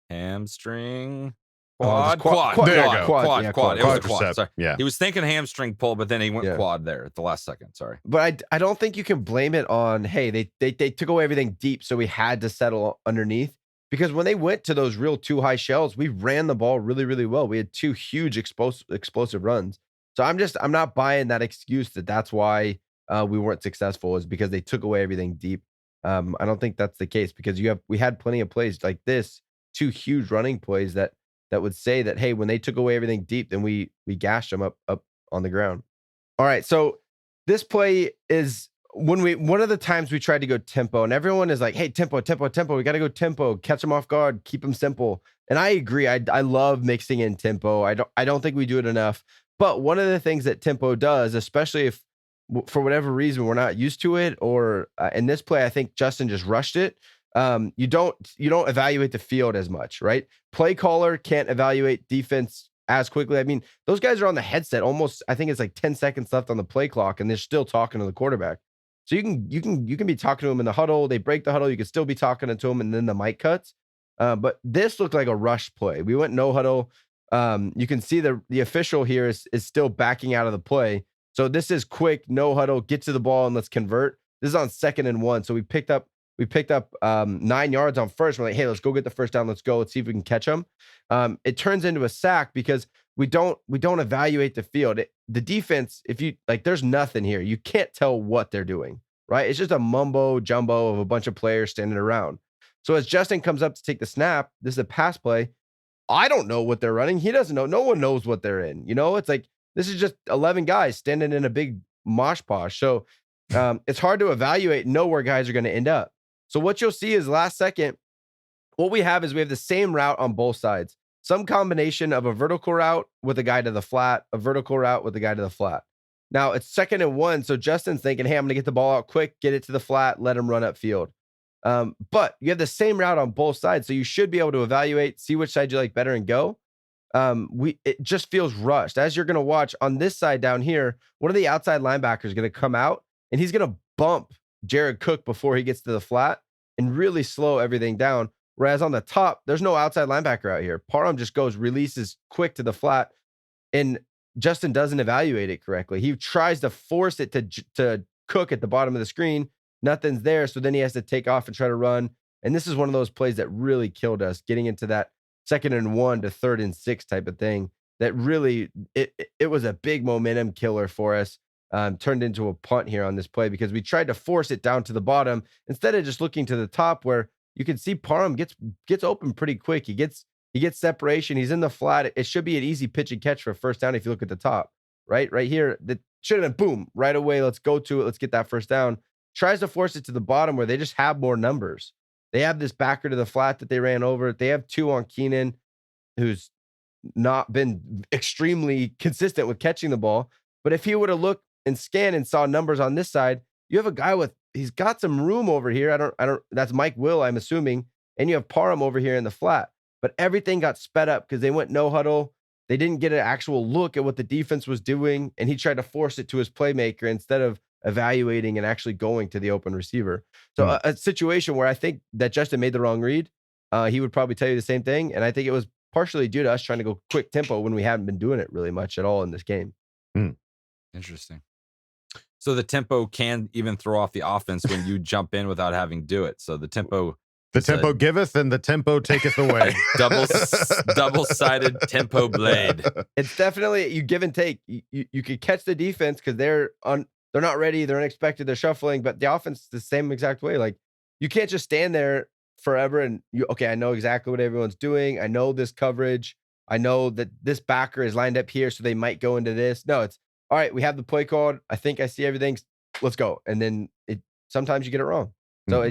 hamstring, quad. It was a quad. Sorry. Yeah. He was thinking hamstring pull, but then he went quad there at the last second. Sorry. But I don't think you can blame it on, hey, they took away everything deep, so we had to settle underneath. Because when they went to those real two high shells, we ran the ball really, really well. We had two huge explosive runs. So I'm not buying that excuse that's why we weren't successful, is because they took away everything deep. I don't think that's the case, because we had plenty of plays like this, two huge running plays that would say that, hey, when they took away everything deep, then we gashed them up on the ground. All right, so this play is one of the times we tried to go tempo, and everyone is like, hey, tempo, we got to go tempo, catch them off guard, keep them simple. And I agree. I love mixing in tempo. I don't think we do it enough. But one of the things that tempo does, especially if for whatever reason we're not used to it, or in this play, I think Justin just rushed it. You don't evaluate the field as much, right? Play caller can't evaluate defense as quickly. I mean, those guys are on the headset almost, I think it's like 10 seconds left on the play clock, and they're still talking to the quarterback. So you can be talking to him in the huddle. They break the huddle. You can still be talking to him, and then the mic cuts. But this looked like a rush play. We went no huddle. You can see the official here is still backing out of the play. So this is quick, no huddle, get to the ball and let's convert. This is on 2nd and 1. So we picked up 9 yards on first. We're like, hey, let's go get the first down. Let's go. Let's see if we can catch them. It turns into a sack because we don't evaluate the field. The defense, if you like, there's nothing here. You can't tell what they're doing, right? It's just a mumbo jumbo of a bunch of players standing around. So as Justin comes up to take the snap, this is a pass play. I don't know what they're running. He doesn't know. No one knows what they're in. You know, it's like, this is just 11 guys standing in a big mosh posh. So it's hard to evaluate and know where guys are going to end up. So what you'll see is last second, what we have is we have the same route on both sides. Some combination of a vertical route with a guy to the flat, a vertical route with a guy to the flat. Now it's 2nd and 1. So Justin's thinking, hey, I'm going to get the ball out quick, get it to the flat, let him run upfield. But you have the same route on both sides. So you should be able to evaluate, see which side you like better and go. It just feels rushed. As you're going to watch on this side down here, one of the outside linebackers is going to come out and he's going to bump Jared Cook before he gets to the flat and really slow everything down. Whereas on the top, there's no outside linebacker out here. Parham just releases quick to the flat, and Justin doesn't evaluate it correctly. He tries to force it to Cook at the bottom of the screen. Nothing's there. So then he has to take off and try to run. And this is one of those plays that really killed us, getting into that 2nd and 1 to 3rd and 6 type of thing. That really, it was a big momentum killer for us. Turned into a punt here on this play because we tried to force it down to the bottom instead of just looking to the top, where you can see Parham gets open pretty quick. He gets separation. He's in the flat. It should be an easy pitch and catch for a first down if you look at the top. Right here, that should have been boom right away. Let's go to it. Let's get that first down. Tries to force it to the bottom where they just have more numbers. They have this backer to the flat that they ran over. They have 2 on Keenan, who's not been extremely consistent with catching the ball. But if he would have looked and scanned and saw numbers on this side, you have a guy he's got some room over here. I don't, that's Mike Will, I'm assuming. And you have Parham over here in the flat. But everything got sped up because they went no huddle. They didn't get an actual look at what the defense was doing. And he tried to force it to his playmaker instead of evaluating and actually going to the open receiver. So a situation where I think that Justin made the wrong read. He would probably tell you the same thing. And I think it was partially due to us trying to go quick tempo when we haven't been doing it really much at all in this game. Interesting. So the tempo can even throw off the offense when you jump in without having to do it. So the tempo giveth and the tempo taketh away. Double-sided tempo blade. It's definitely you give and take. You could catch the defense because they're they're not ready, they're unexpected, they're shuffling, but the offense is the same exact way. Like, you can't just stand there forever and I know exactly what everyone's doing. I know this coverage. I know that this backer is lined up here, so they might go into this. No, it's all right. We have the play called. I think I see everything. Let's go. And then sometimes you get it wrong. So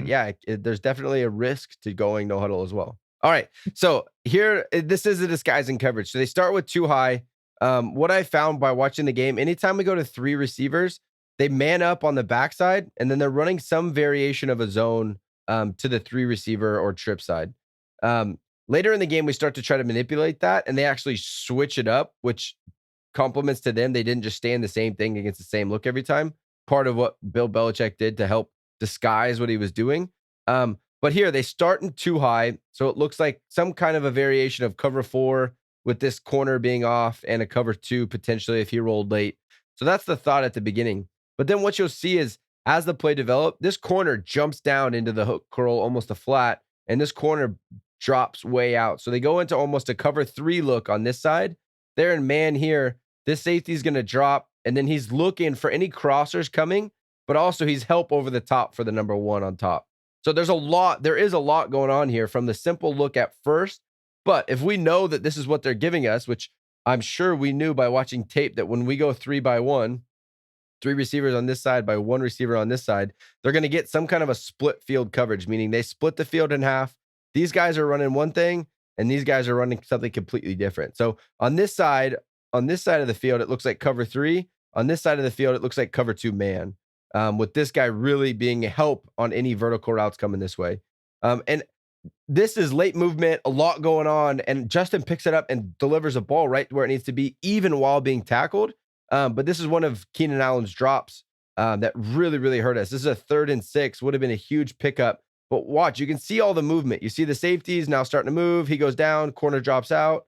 there's definitely a risk to going no huddle as well. All right. So here, this is a disguising coverage. So they start with 2 high. What I found by watching the game, anytime we go to 3 receivers, they man up on the backside, and then they're running some variation of a zone to the 3 receiver or trip side. Later in the game, we start to try to manipulate that, and they actually switch it up, which compliments to them. They didn't just stay in the same thing against the same look every time. Part of what Bill Belichick did to help disguise what he was doing. But here, they start in 2 high, so it looks like some kind of a variation of cover 4 with this corner being off and a cover 2 potentially if he rolled late. So that's the thought at the beginning. But then what you'll see is as the play developed, this corner jumps down into the hook curl, almost a flat, and this corner drops way out. So they go into almost a cover 3 look on this side. They're in man here. This safety is going to drop, and then he's looking for any crossers coming, but also he's help over the top for the number 1 on top. So there is a lot going on here from the simple look at first. But if we know that this is what they're giving us, which I'm sure we knew by watching tape, that when we go 3 by 1, 3 receivers on this side by 1 receiver on this side, they're going to get some kind of a split field coverage, meaning they split the field in half. These guys are running one thing, and these guys are running something completely different. So on this side of the field, it looks like cover 3. On this side of the field, it looks like cover 2 man, with this guy really being a help on any vertical routes coming this way. And this is late movement, a lot going on, and Justin picks it up and delivers a ball right where it needs to be, even while being tackled. But this is one of Keenan Allen's drops that really, really hurt us. This is a 3rd and 6, would have been a huge pickup. But watch, you can see all the movement. You see the safeties now starting to move. He goes down, corner drops out.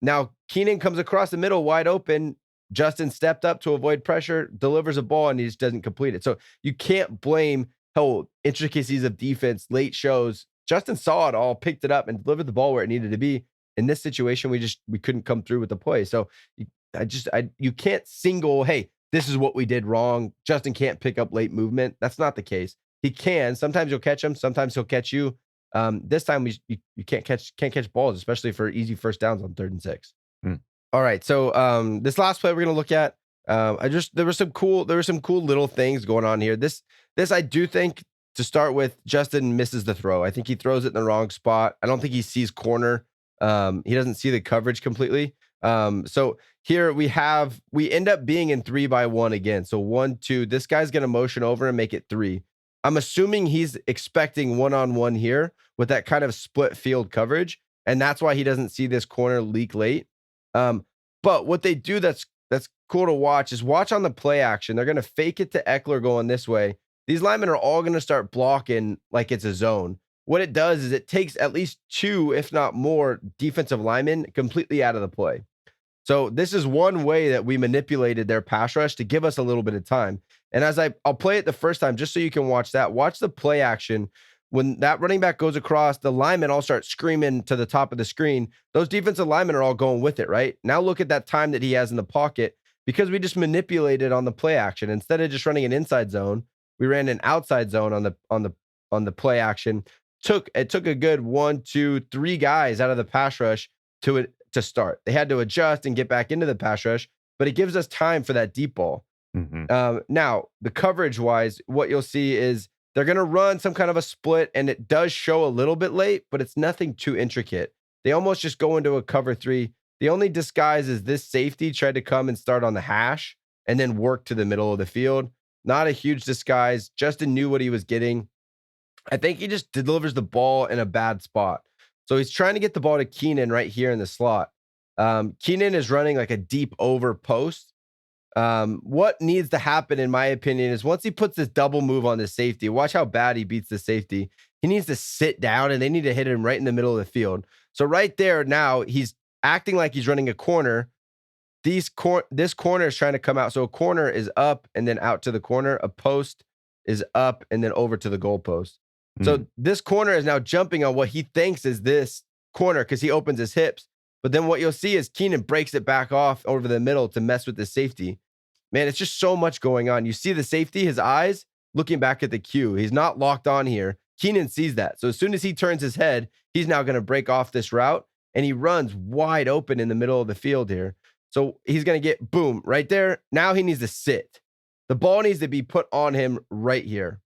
Now Keenan comes across the middle wide open. Justin stepped up to avoid pressure, delivers a ball, and he just doesn't complete it. So you can't blame how intricacies of defense late shows. Justin saw it all, picked it up, and delivered the ball where it needed to be. In this situation, we couldn't come through with the play. So you can't single, hey, this is what we did wrong. Justin can't pick up late movement. That's not the case. He can. Sometimes you'll catch him. Sometimes he'll catch you. This time you can't catch balls, especially for easy first downs on 3rd and 6. All right. So this last play we're gonna look at. There were some cool little things going on here. This I do think, to start with, Justin misses the throw. I think he throws it in the wrong spot. I don't think he sees corner. He doesn't see the coverage completely. So here we end up being in 3 by 1 again. So 1, 2, this guy's going to motion over and make it 3. I'm assuming he's expecting 1-on-1 here with that kind of split field coverage. And that's why he doesn't see this corner leak late. But what they do that's cool to watch is watch on the play action. They're going to fake it to Eckler going this way. These linemen are all going to start blocking like it's a zone. What it does is it takes at least 2, if not more, defensive linemen completely out of the play. So this is one way that we manipulated their pass rush to give us a little bit of time. And I'll play it the first time just so you can watch that. Watch the play action. When that running back goes across, the linemen all start screaming to the top of the screen. Those defensive linemen are all going with it, right? Now look at that time that he has in the pocket, because we just manipulated on the play action. Instead of just running an inside zone, we ran an outside zone on the play action. It took a good 1, 2, 3 guys out of the pass rush to start. They had to adjust and get back into the pass rush, but it gives us time for that deep ball. Now, the coverage wise, what you'll see is they're going to run some kind of a split, and it does show a little bit late, but it's nothing too intricate. They almost just go into a cover 3. The only disguise is this safety tried to come and start on the hash and then work to the middle of the field. Not a huge disguise. Justin knew what he was getting. I think he just delivers the ball in a bad spot. So he's trying to get the ball to Keenan right here in the slot. Keenan is running like a deep over post. What needs to happen, in my opinion, is once he puts this double move on the safety, watch how bad he beats the safety. He needs to sit down, and they need to hit him right in the middle of the field. So right there now, he's acting like he's running a corner. This corner is trying to come out. So a corner is up and then out to the corner. A post is up and then over to the goal post. So this corner is now jumping on what he thinks is this corner because he opens his hips. But then what you'll see is Keenan breaks it back off over the middle to mess with the safety. man, it's just so much going on. You see the safety, his eyes looking back at the cue. He's not locked on here. Keenan sees that. So as soon as he turns his head, he's now going to break off this route, and he runs wide open in the middle of the field here. So he's going to get, boom, right there. Now he needs to sit. The ball needs to be put on him right here.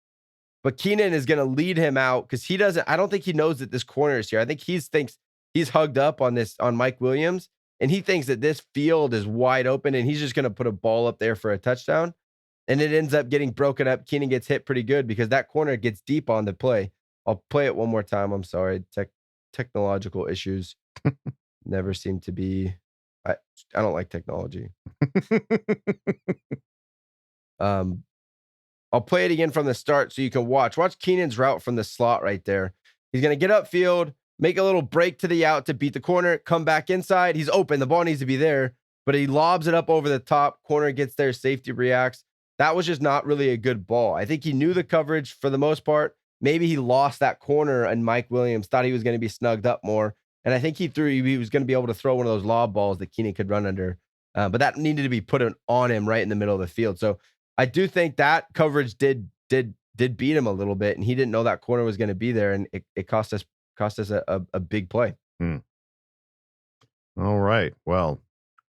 But Keenan is going to lead him out because I don't think he knows that this corner is here. I think he thinks he's hugged up on Mike Williams, and he thinks that this field is wide open, and he's just going to put a ball up there for a touchdown. And it ends up getting broken up. Keenan gets hit pretty good because that corner gets deep on the play. I'll play it one more time. I'm sorry. Technological issues never seem to be. I don't like technology. I'll play it again from the start so you can watch. Watch Keenan's route from the slot right there. He's going to get upfield, make a little break to the out to beat the corner, come back inside. He's open. The ball needs to be there, but he lobs it up over the top. Corner gets there. Safety reacts. That was just not really a good ball. I think he knew the coverage for the most part. Maybe he lost that corner, and Mike Williams thought he was going to be snugged up more. And I think he was going to be able to throw one of those lob balls that Keenan could run under. But that needed to be put on him right in the middle of the field. So I do think that coverage did beat him a little bit, and he didn't know that corner was going to be there, and it cost us a big play. All right. Well,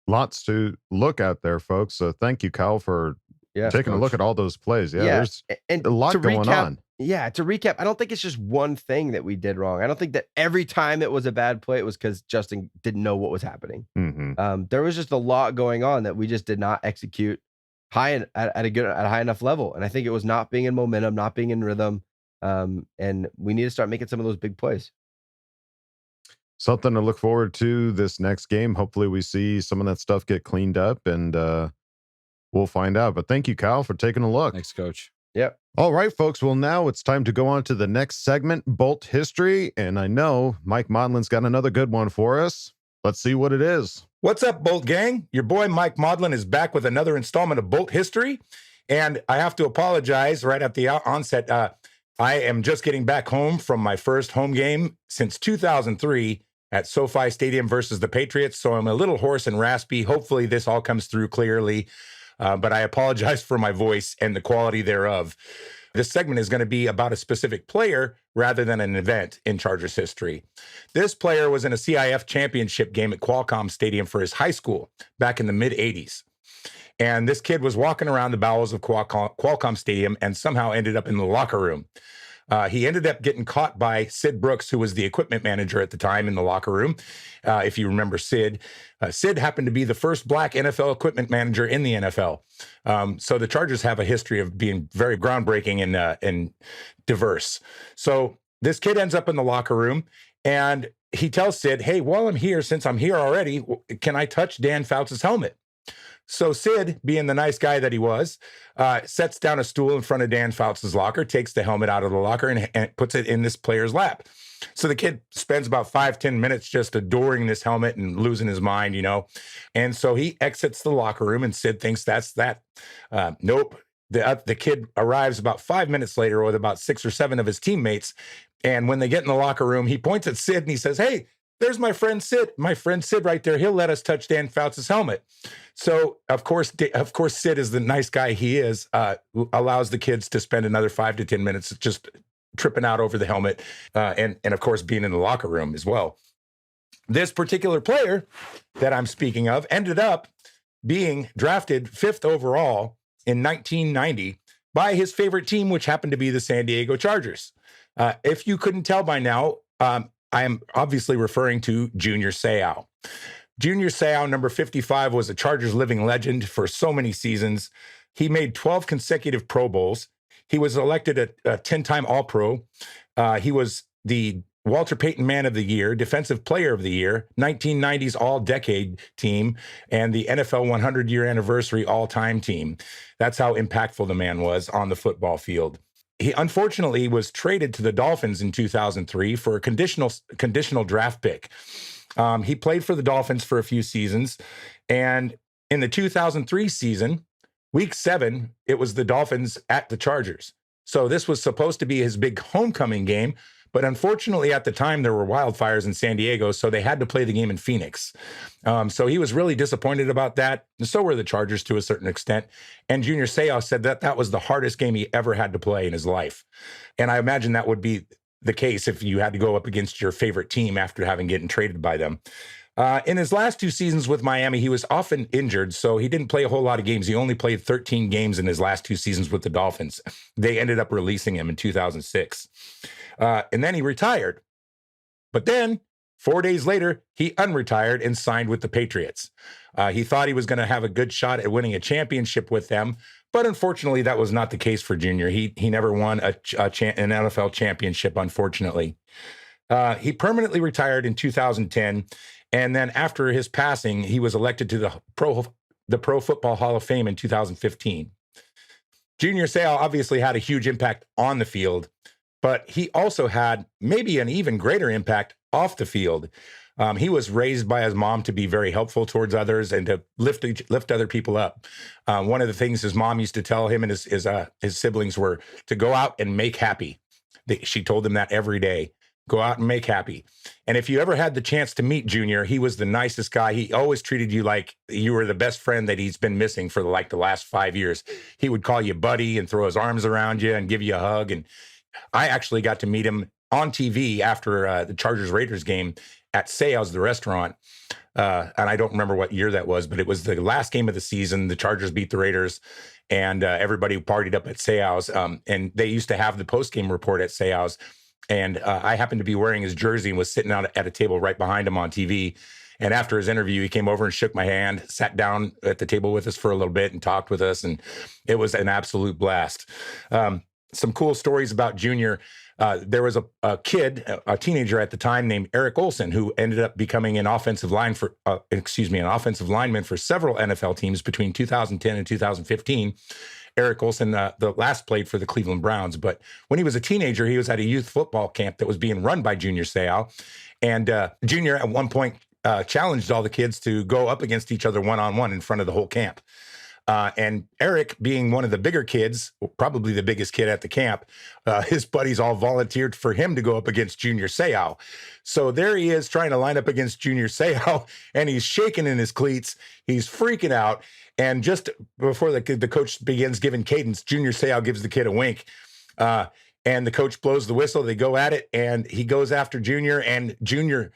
lots to look at there, folks. So thank you, Kyle, for taking a look at all those plays. There's a lot going on. Yeah, to recap, I don't think it's just one thing that we did wrong. I don't think that every time it was a bad play, it was because Justin didn't know what was happening. There was just a lot going on that we just did not execute at a high enough level. And I think it was not being in momentum, not being in rhythm. And we need to start making some of those big plays. Something to look forward to this next game. Hopefully we see some of that stuff get cleaned up, and we'll find out. But thank you, Kyle, for taking a look. Thanks, Coach. Yep. All right, folks. Well, now it's time to go on to the next segment, Bolt History. And I know Mike Modlin's got another good one for us. Let's see what it is. What's up, Bolt Gang? Your boy Mike Modlin is back with another installment of Bolt History. And I have to apologize right at the onset. I am just getting back home from my first home game since 2003 at SoFi Stadium versus the Patriots. So I'm a little hoarse and raspy. Hopefully this all comes through clearly. But I apologize for my voice and the quality thereof. This segment is going to be about a specific player rather than an event in Chargers history. This player was in a CIF championship game at Qualcomm Stadium for his high school back in the mid-'80s. And this kid was walking around the bowels of Qualcomm Stadium and somehow ended up in the locker room. He ended up getting caught by Sid Brooks, who was the equipment manager at the time in the locker room. If you remember Sid, Sid happened to be the first black NFL equipment manager in the NFL. So the Chargers have a history of being very groundbreaking and diverse. So this kid ends up in the locker room, and he tells Sid, "Hey, while I'm here, since I'm here already, can I touch Dan Fouts' helmet?" So Sid, being the nice guy that he was, sets down a stool in front of Dan Fouts' locker, takes the helmet out of the locker, and puts it in this player's lap. So the kid spends about 5-10 minutes just adoring this helmet and losing his mind, you know. And so he exits the locker room, and Sid thinks that's that. Nope. The kid arrives about 5 minutes later with about 6 or 7 of his teammates. And when they get in the locker room, he points at Sid and he says, "Hey, there's my friend Sid right there. He'll let us touch Dan Fouts' helmet." So of course, Sid is the nice guy he is, allows the kids to spend another 5 to 10 minutes just tripping out over the helmet. And of course, being in the locker room as well. This particular player that I'm speaking of ended up being drafted 5th overall in 1990 by his favorite team, which happened to be the San Diego Chargers. If you couldn't tell by now, I am obviously referring to Junior Seau. Junior Seau, number 55, was a Chargers living legend for so many seasons. He made 12 consecutive Pro Bowls. He was elected a 10-time All-Pro. He was the Walter Payton Man of the Year, Defensive Player of the Year, 1990s All-Decade Team, and the NFL 100-year anniversary All-Time Team. That's how impactful the man was on the football field. He unfortunately was traded to the Dolphins in 2003 for a conditional draft pick. He played for the Dolphins for a few seasons, and in the 2003 season, Week 7, it was the Dolphins at the Chargers. So this was supposed to be his big homecoming game, But unfortunately, at the time, there were wildfires in San Diego, so they had to play the game in Phoenix. So he was really disappointed about that. And so were the Chargers to a certain extent. And Junior Seau said that that was the hardest game he ever had to play in his life. And I imagine that would be the case if you had to go up against your favorite team after having gotten traded by them. In his last 2 seasons with Miami, he was often injured, so he didn't play a whole lot of games. He only played 13 games in his last 2 seasons with the Dolphins. They ended up releasing him in 2006. And then he retired. But then, 4 days later, he unretired and signed with the Patriots. He thought he was going to have a good shot at winning a championship with them, but unfortunately, that was not the case for Junior. He never won an NFL championship, unfortunately. He permanently retired in 2010, and then after his passing, he was elected to the Pro Football Hall of Fame in 2015. Junior Seau obviously had a huge impact on the field, but he also had maybe an even greater impact off the field. He was raised by his mom to be very helpful towards others and to lift other people up. One of the things his mom used to tell him and his siblings were to go out and make happy. She told them that every day. Go out and make happy. And if you ever had the chance to meet Junior, he was the nicest guy. He always treated you like you were the best friend that he's been missing for the last 5 years. He would call you buddy and throw his arms around you and give you a hug. And I actually got to meet him on TV after the Chargers-Raiders game at Seau's, the restaurant. And I don't remember what year that was, but it was the last game of the season. The Chargers beat the Raiders, and everybody partied up at Seau's. And they used to have the post-game report at Seau's. And I happened to be wearing his jersey and was sitting out at a table right behind him on TV. And after his interview, he came over and shook my hand, sat down at the table with us for a little bit and talked with us. And it was an absolute blast. Some cool stories about Junior. There was a kid, a teenager at the time named Eric Olson, who ended up becoming an offensive lineman for several NFL teams between 2010 and 2015. Eric Olson, the last played for the Cleveland Browns. But when he was a teenager, he was at a youth football camp that was being run by Junior Seau. And Junior at one point challenged all the kids to go up against each other one-on-one in front of the whole camp. And Eric, being one of the bigger kids, probably the biggest kid at the camp, his buddies all volunteered for him to go up against Junior Seau. So there he is trying to line up against Junior Seau, and he's shaking in his cleats. He's freaking out. And just before the coach begins giving cadence, Junior Seau gives the kid a wink. And the coach blows the whistle. They go at it, and he goes after Junior, and Junior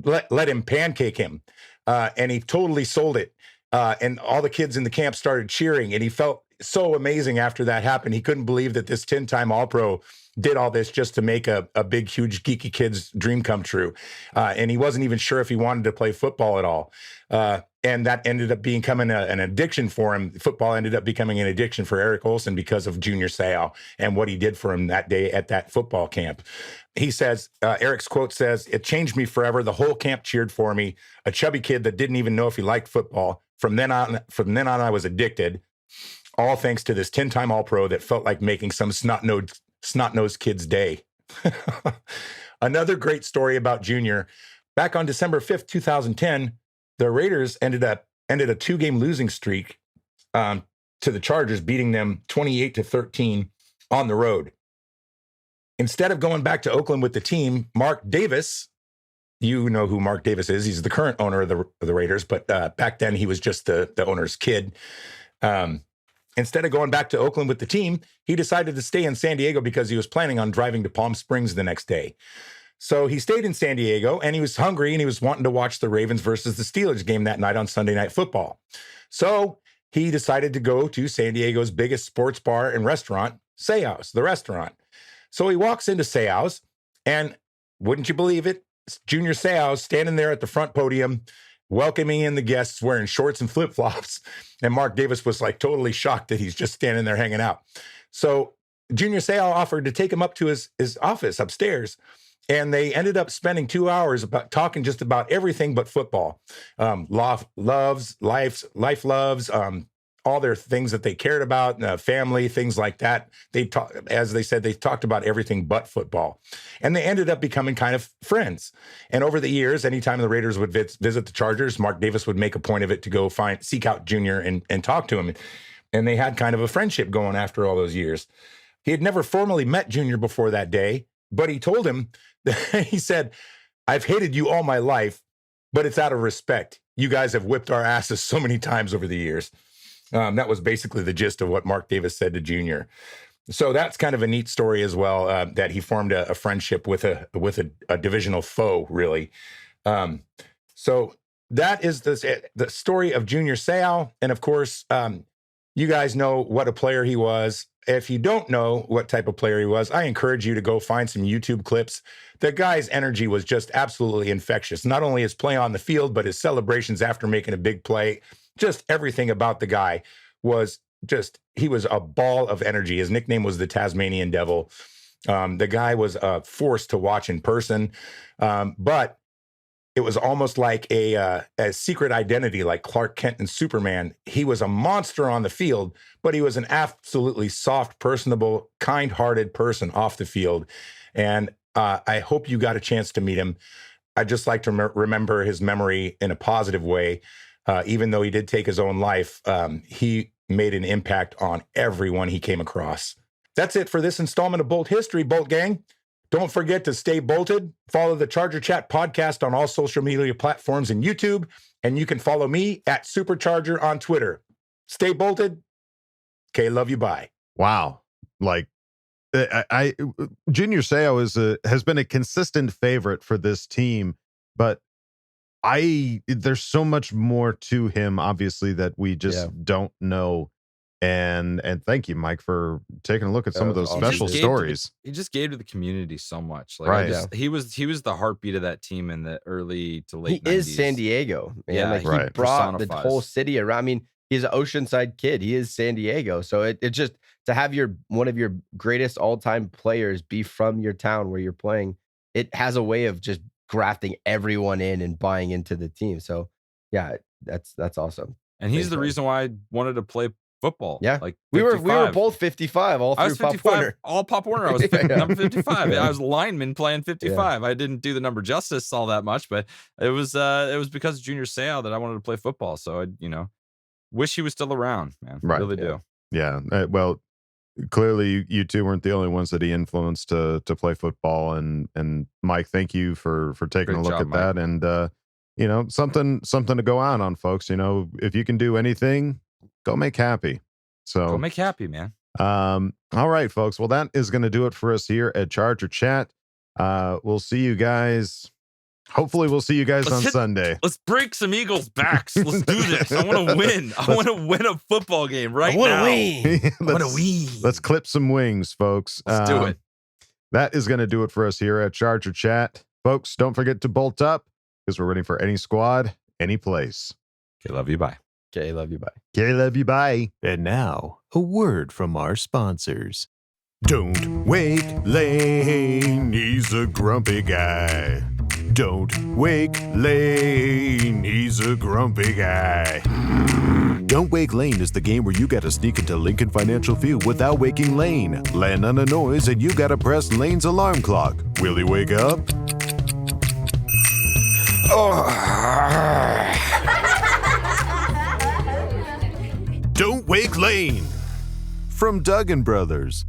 let him pancake him. And he totally sold it. And all the kids in the camp started cheering, and he felt so amazing after that happened. He couldn't believe that this 10-time All-Pro did all this just to make a big, huge, geeky kid's dream come true. And he wasn't even sure if he wanted to play football at all. And that ended up becoming an addiction for him. Football ended up becoming an addiction for Eric Olson because of Junior Seau and what he did for him that day at that football camp. He says, Eric's quote says, "It changed me forever. The whole camp cheered for me. A chubby kid that didn't even know if he liked football. From then on, I was addicted. All thanks to this 10-time All-Pro that felt like making some snot-nosed kid's day." Another great story about Junior. Back on December 5th, 2010, the Raiders ended a 2-game losing streak to the Chargers, beating them 28-13 on the road. Instead of going back to Oakland with the team, Mark Davis, you know who Mark Davis is. He's the current owner of the Raiders, but back then he was just the owner's kid. Instead of going back to Oakland with the team, he decided to stay in San Diego because he was planning on driving to Palm Springs the next day. So he stayed in San Diego, and he was hungry, and he was wanting to watch the Ravens versus the Steelers game that night on Sunday Night Football. So he decided to go to San Diego's biggest sports bar and restaurant, Seau's, the restaurant. So he walks into Seau's, and wouldn't you believe it, Junior Seau standing there at the front podium, welcoming in the guests, wearing shorts and flip-flops. And Mark Davis was like totally shocked that he's just standing there hanging out. So Junior Seau offered to take him up to his office upstairs. And they ended up spending 2 hours talking just about everything but football. Life loves, all their things that they cared about, family, things like that. As they said, they talked about everything but football. And they ended up becoming kind of friends. And over the years, anytime the Raiders would visit the Chargers, Mark Davis would make a point of it to go seek out Junior and talk to him. And they had kind of a friendship going after all those years. He had never formally met Junior before that day, but he told him, he said, I've hated you all my life, but it's out of respect. You guys have whipped our asses so many times over the years. That was basically the gist of what Mark Davis said to Junior. So that's kind of a neat story as well, that he formed a friendship with a divisional foe, really. So that is the story of Junior Seau. And of course, you guys know what a player he was. If you don't know what type of player he was, I encourage you to go find some YouTube clips. The guy's energy was just absolutely infectious. Not only his play on the field, but his celebrations after making a big play. Just everything about the guy was just, he was a ball of energy. His nickname was the Tasmanian Devil. The guy was a force to watch in person. But it was almost like a secret identity, like Clark Kent and Superman. He was a monster on the field, but he was an absolutely soft, personable, kind-hearted person off the field. And I hope you got a chance to meet him. I'd just like to remember his memory in a positive way. Even though he did take his own life, he made an impact on everyone he came across. That's it for this installment of Bolt History, Bolt Gang. Don't forget to stay bolted. Follow the Charger Chat podcast on all social media platforms and YouTube. And you can follow me at Supercharger on Twitter. Stay bolted. Okay, love you, bye. Wow. Like, Junior Seau has been a consistent favorite for this team, but there's so much more to him, obviously, that we just don't know. And thank you, Mike, for taking a look at some of those special stories. He just gave to the community so much. Like, right. He was the heartbeat of that team in the early to late 90s. He is San Diego, man. Yeah, like, he brought the whole city around. I mean, he's an Oceanside kid. He is San Diego. So it just, to have one of your greatest all-time players be from your town where you're playing, it has a way of just grafting everyone in and buying into the team. So yeah, that's awesome. And he's the reason why I wanted to play football. Yeah, like 55. we were both 55 all through Pop Warner. All Pop Warner. I was number 55. I was a lineman playing 55. I didn't do the number justice all that much, but it was because of Junior Seau that I wanted to play football. So I wish he was still around, man. Right. Really do. Yeah. Well, clearly you two weren't the only ones that he influenced to play football. And Mike, thank you for taking a look at that. And something to go on, folks. If you can do anything, go make happy. So go make happy, man. All right, folks. Well, that is going to do it for us here at Charger Chat. We'll see you guys. Hopefully we'll see you guys on Sunday. Let's break some Eagles' backs. Let's do this. I want to win. I want to win a football game right now. I want to win. Let's clip some wings, folks. Let's do it. That is going to do it for us here at Charger Chat. Folks, don't forget to bolt up because we're ready for any squad, any place. Okay, love you. Bye. Okay, love you. Bye. Okay, love you. Bye. And now, a word from our sponsors. Don't wake Lane. He's a grumpy guy. Don't wake Lane. He's a grumpy guy. Don't Wake Lane is the game where you gotta sneak into Lincoln Financial Field without waking Lane. Land on a noise and you gotta press Lane's alarm clock. Will he wake up? Don't Wake Lane. From Duggan Brothers.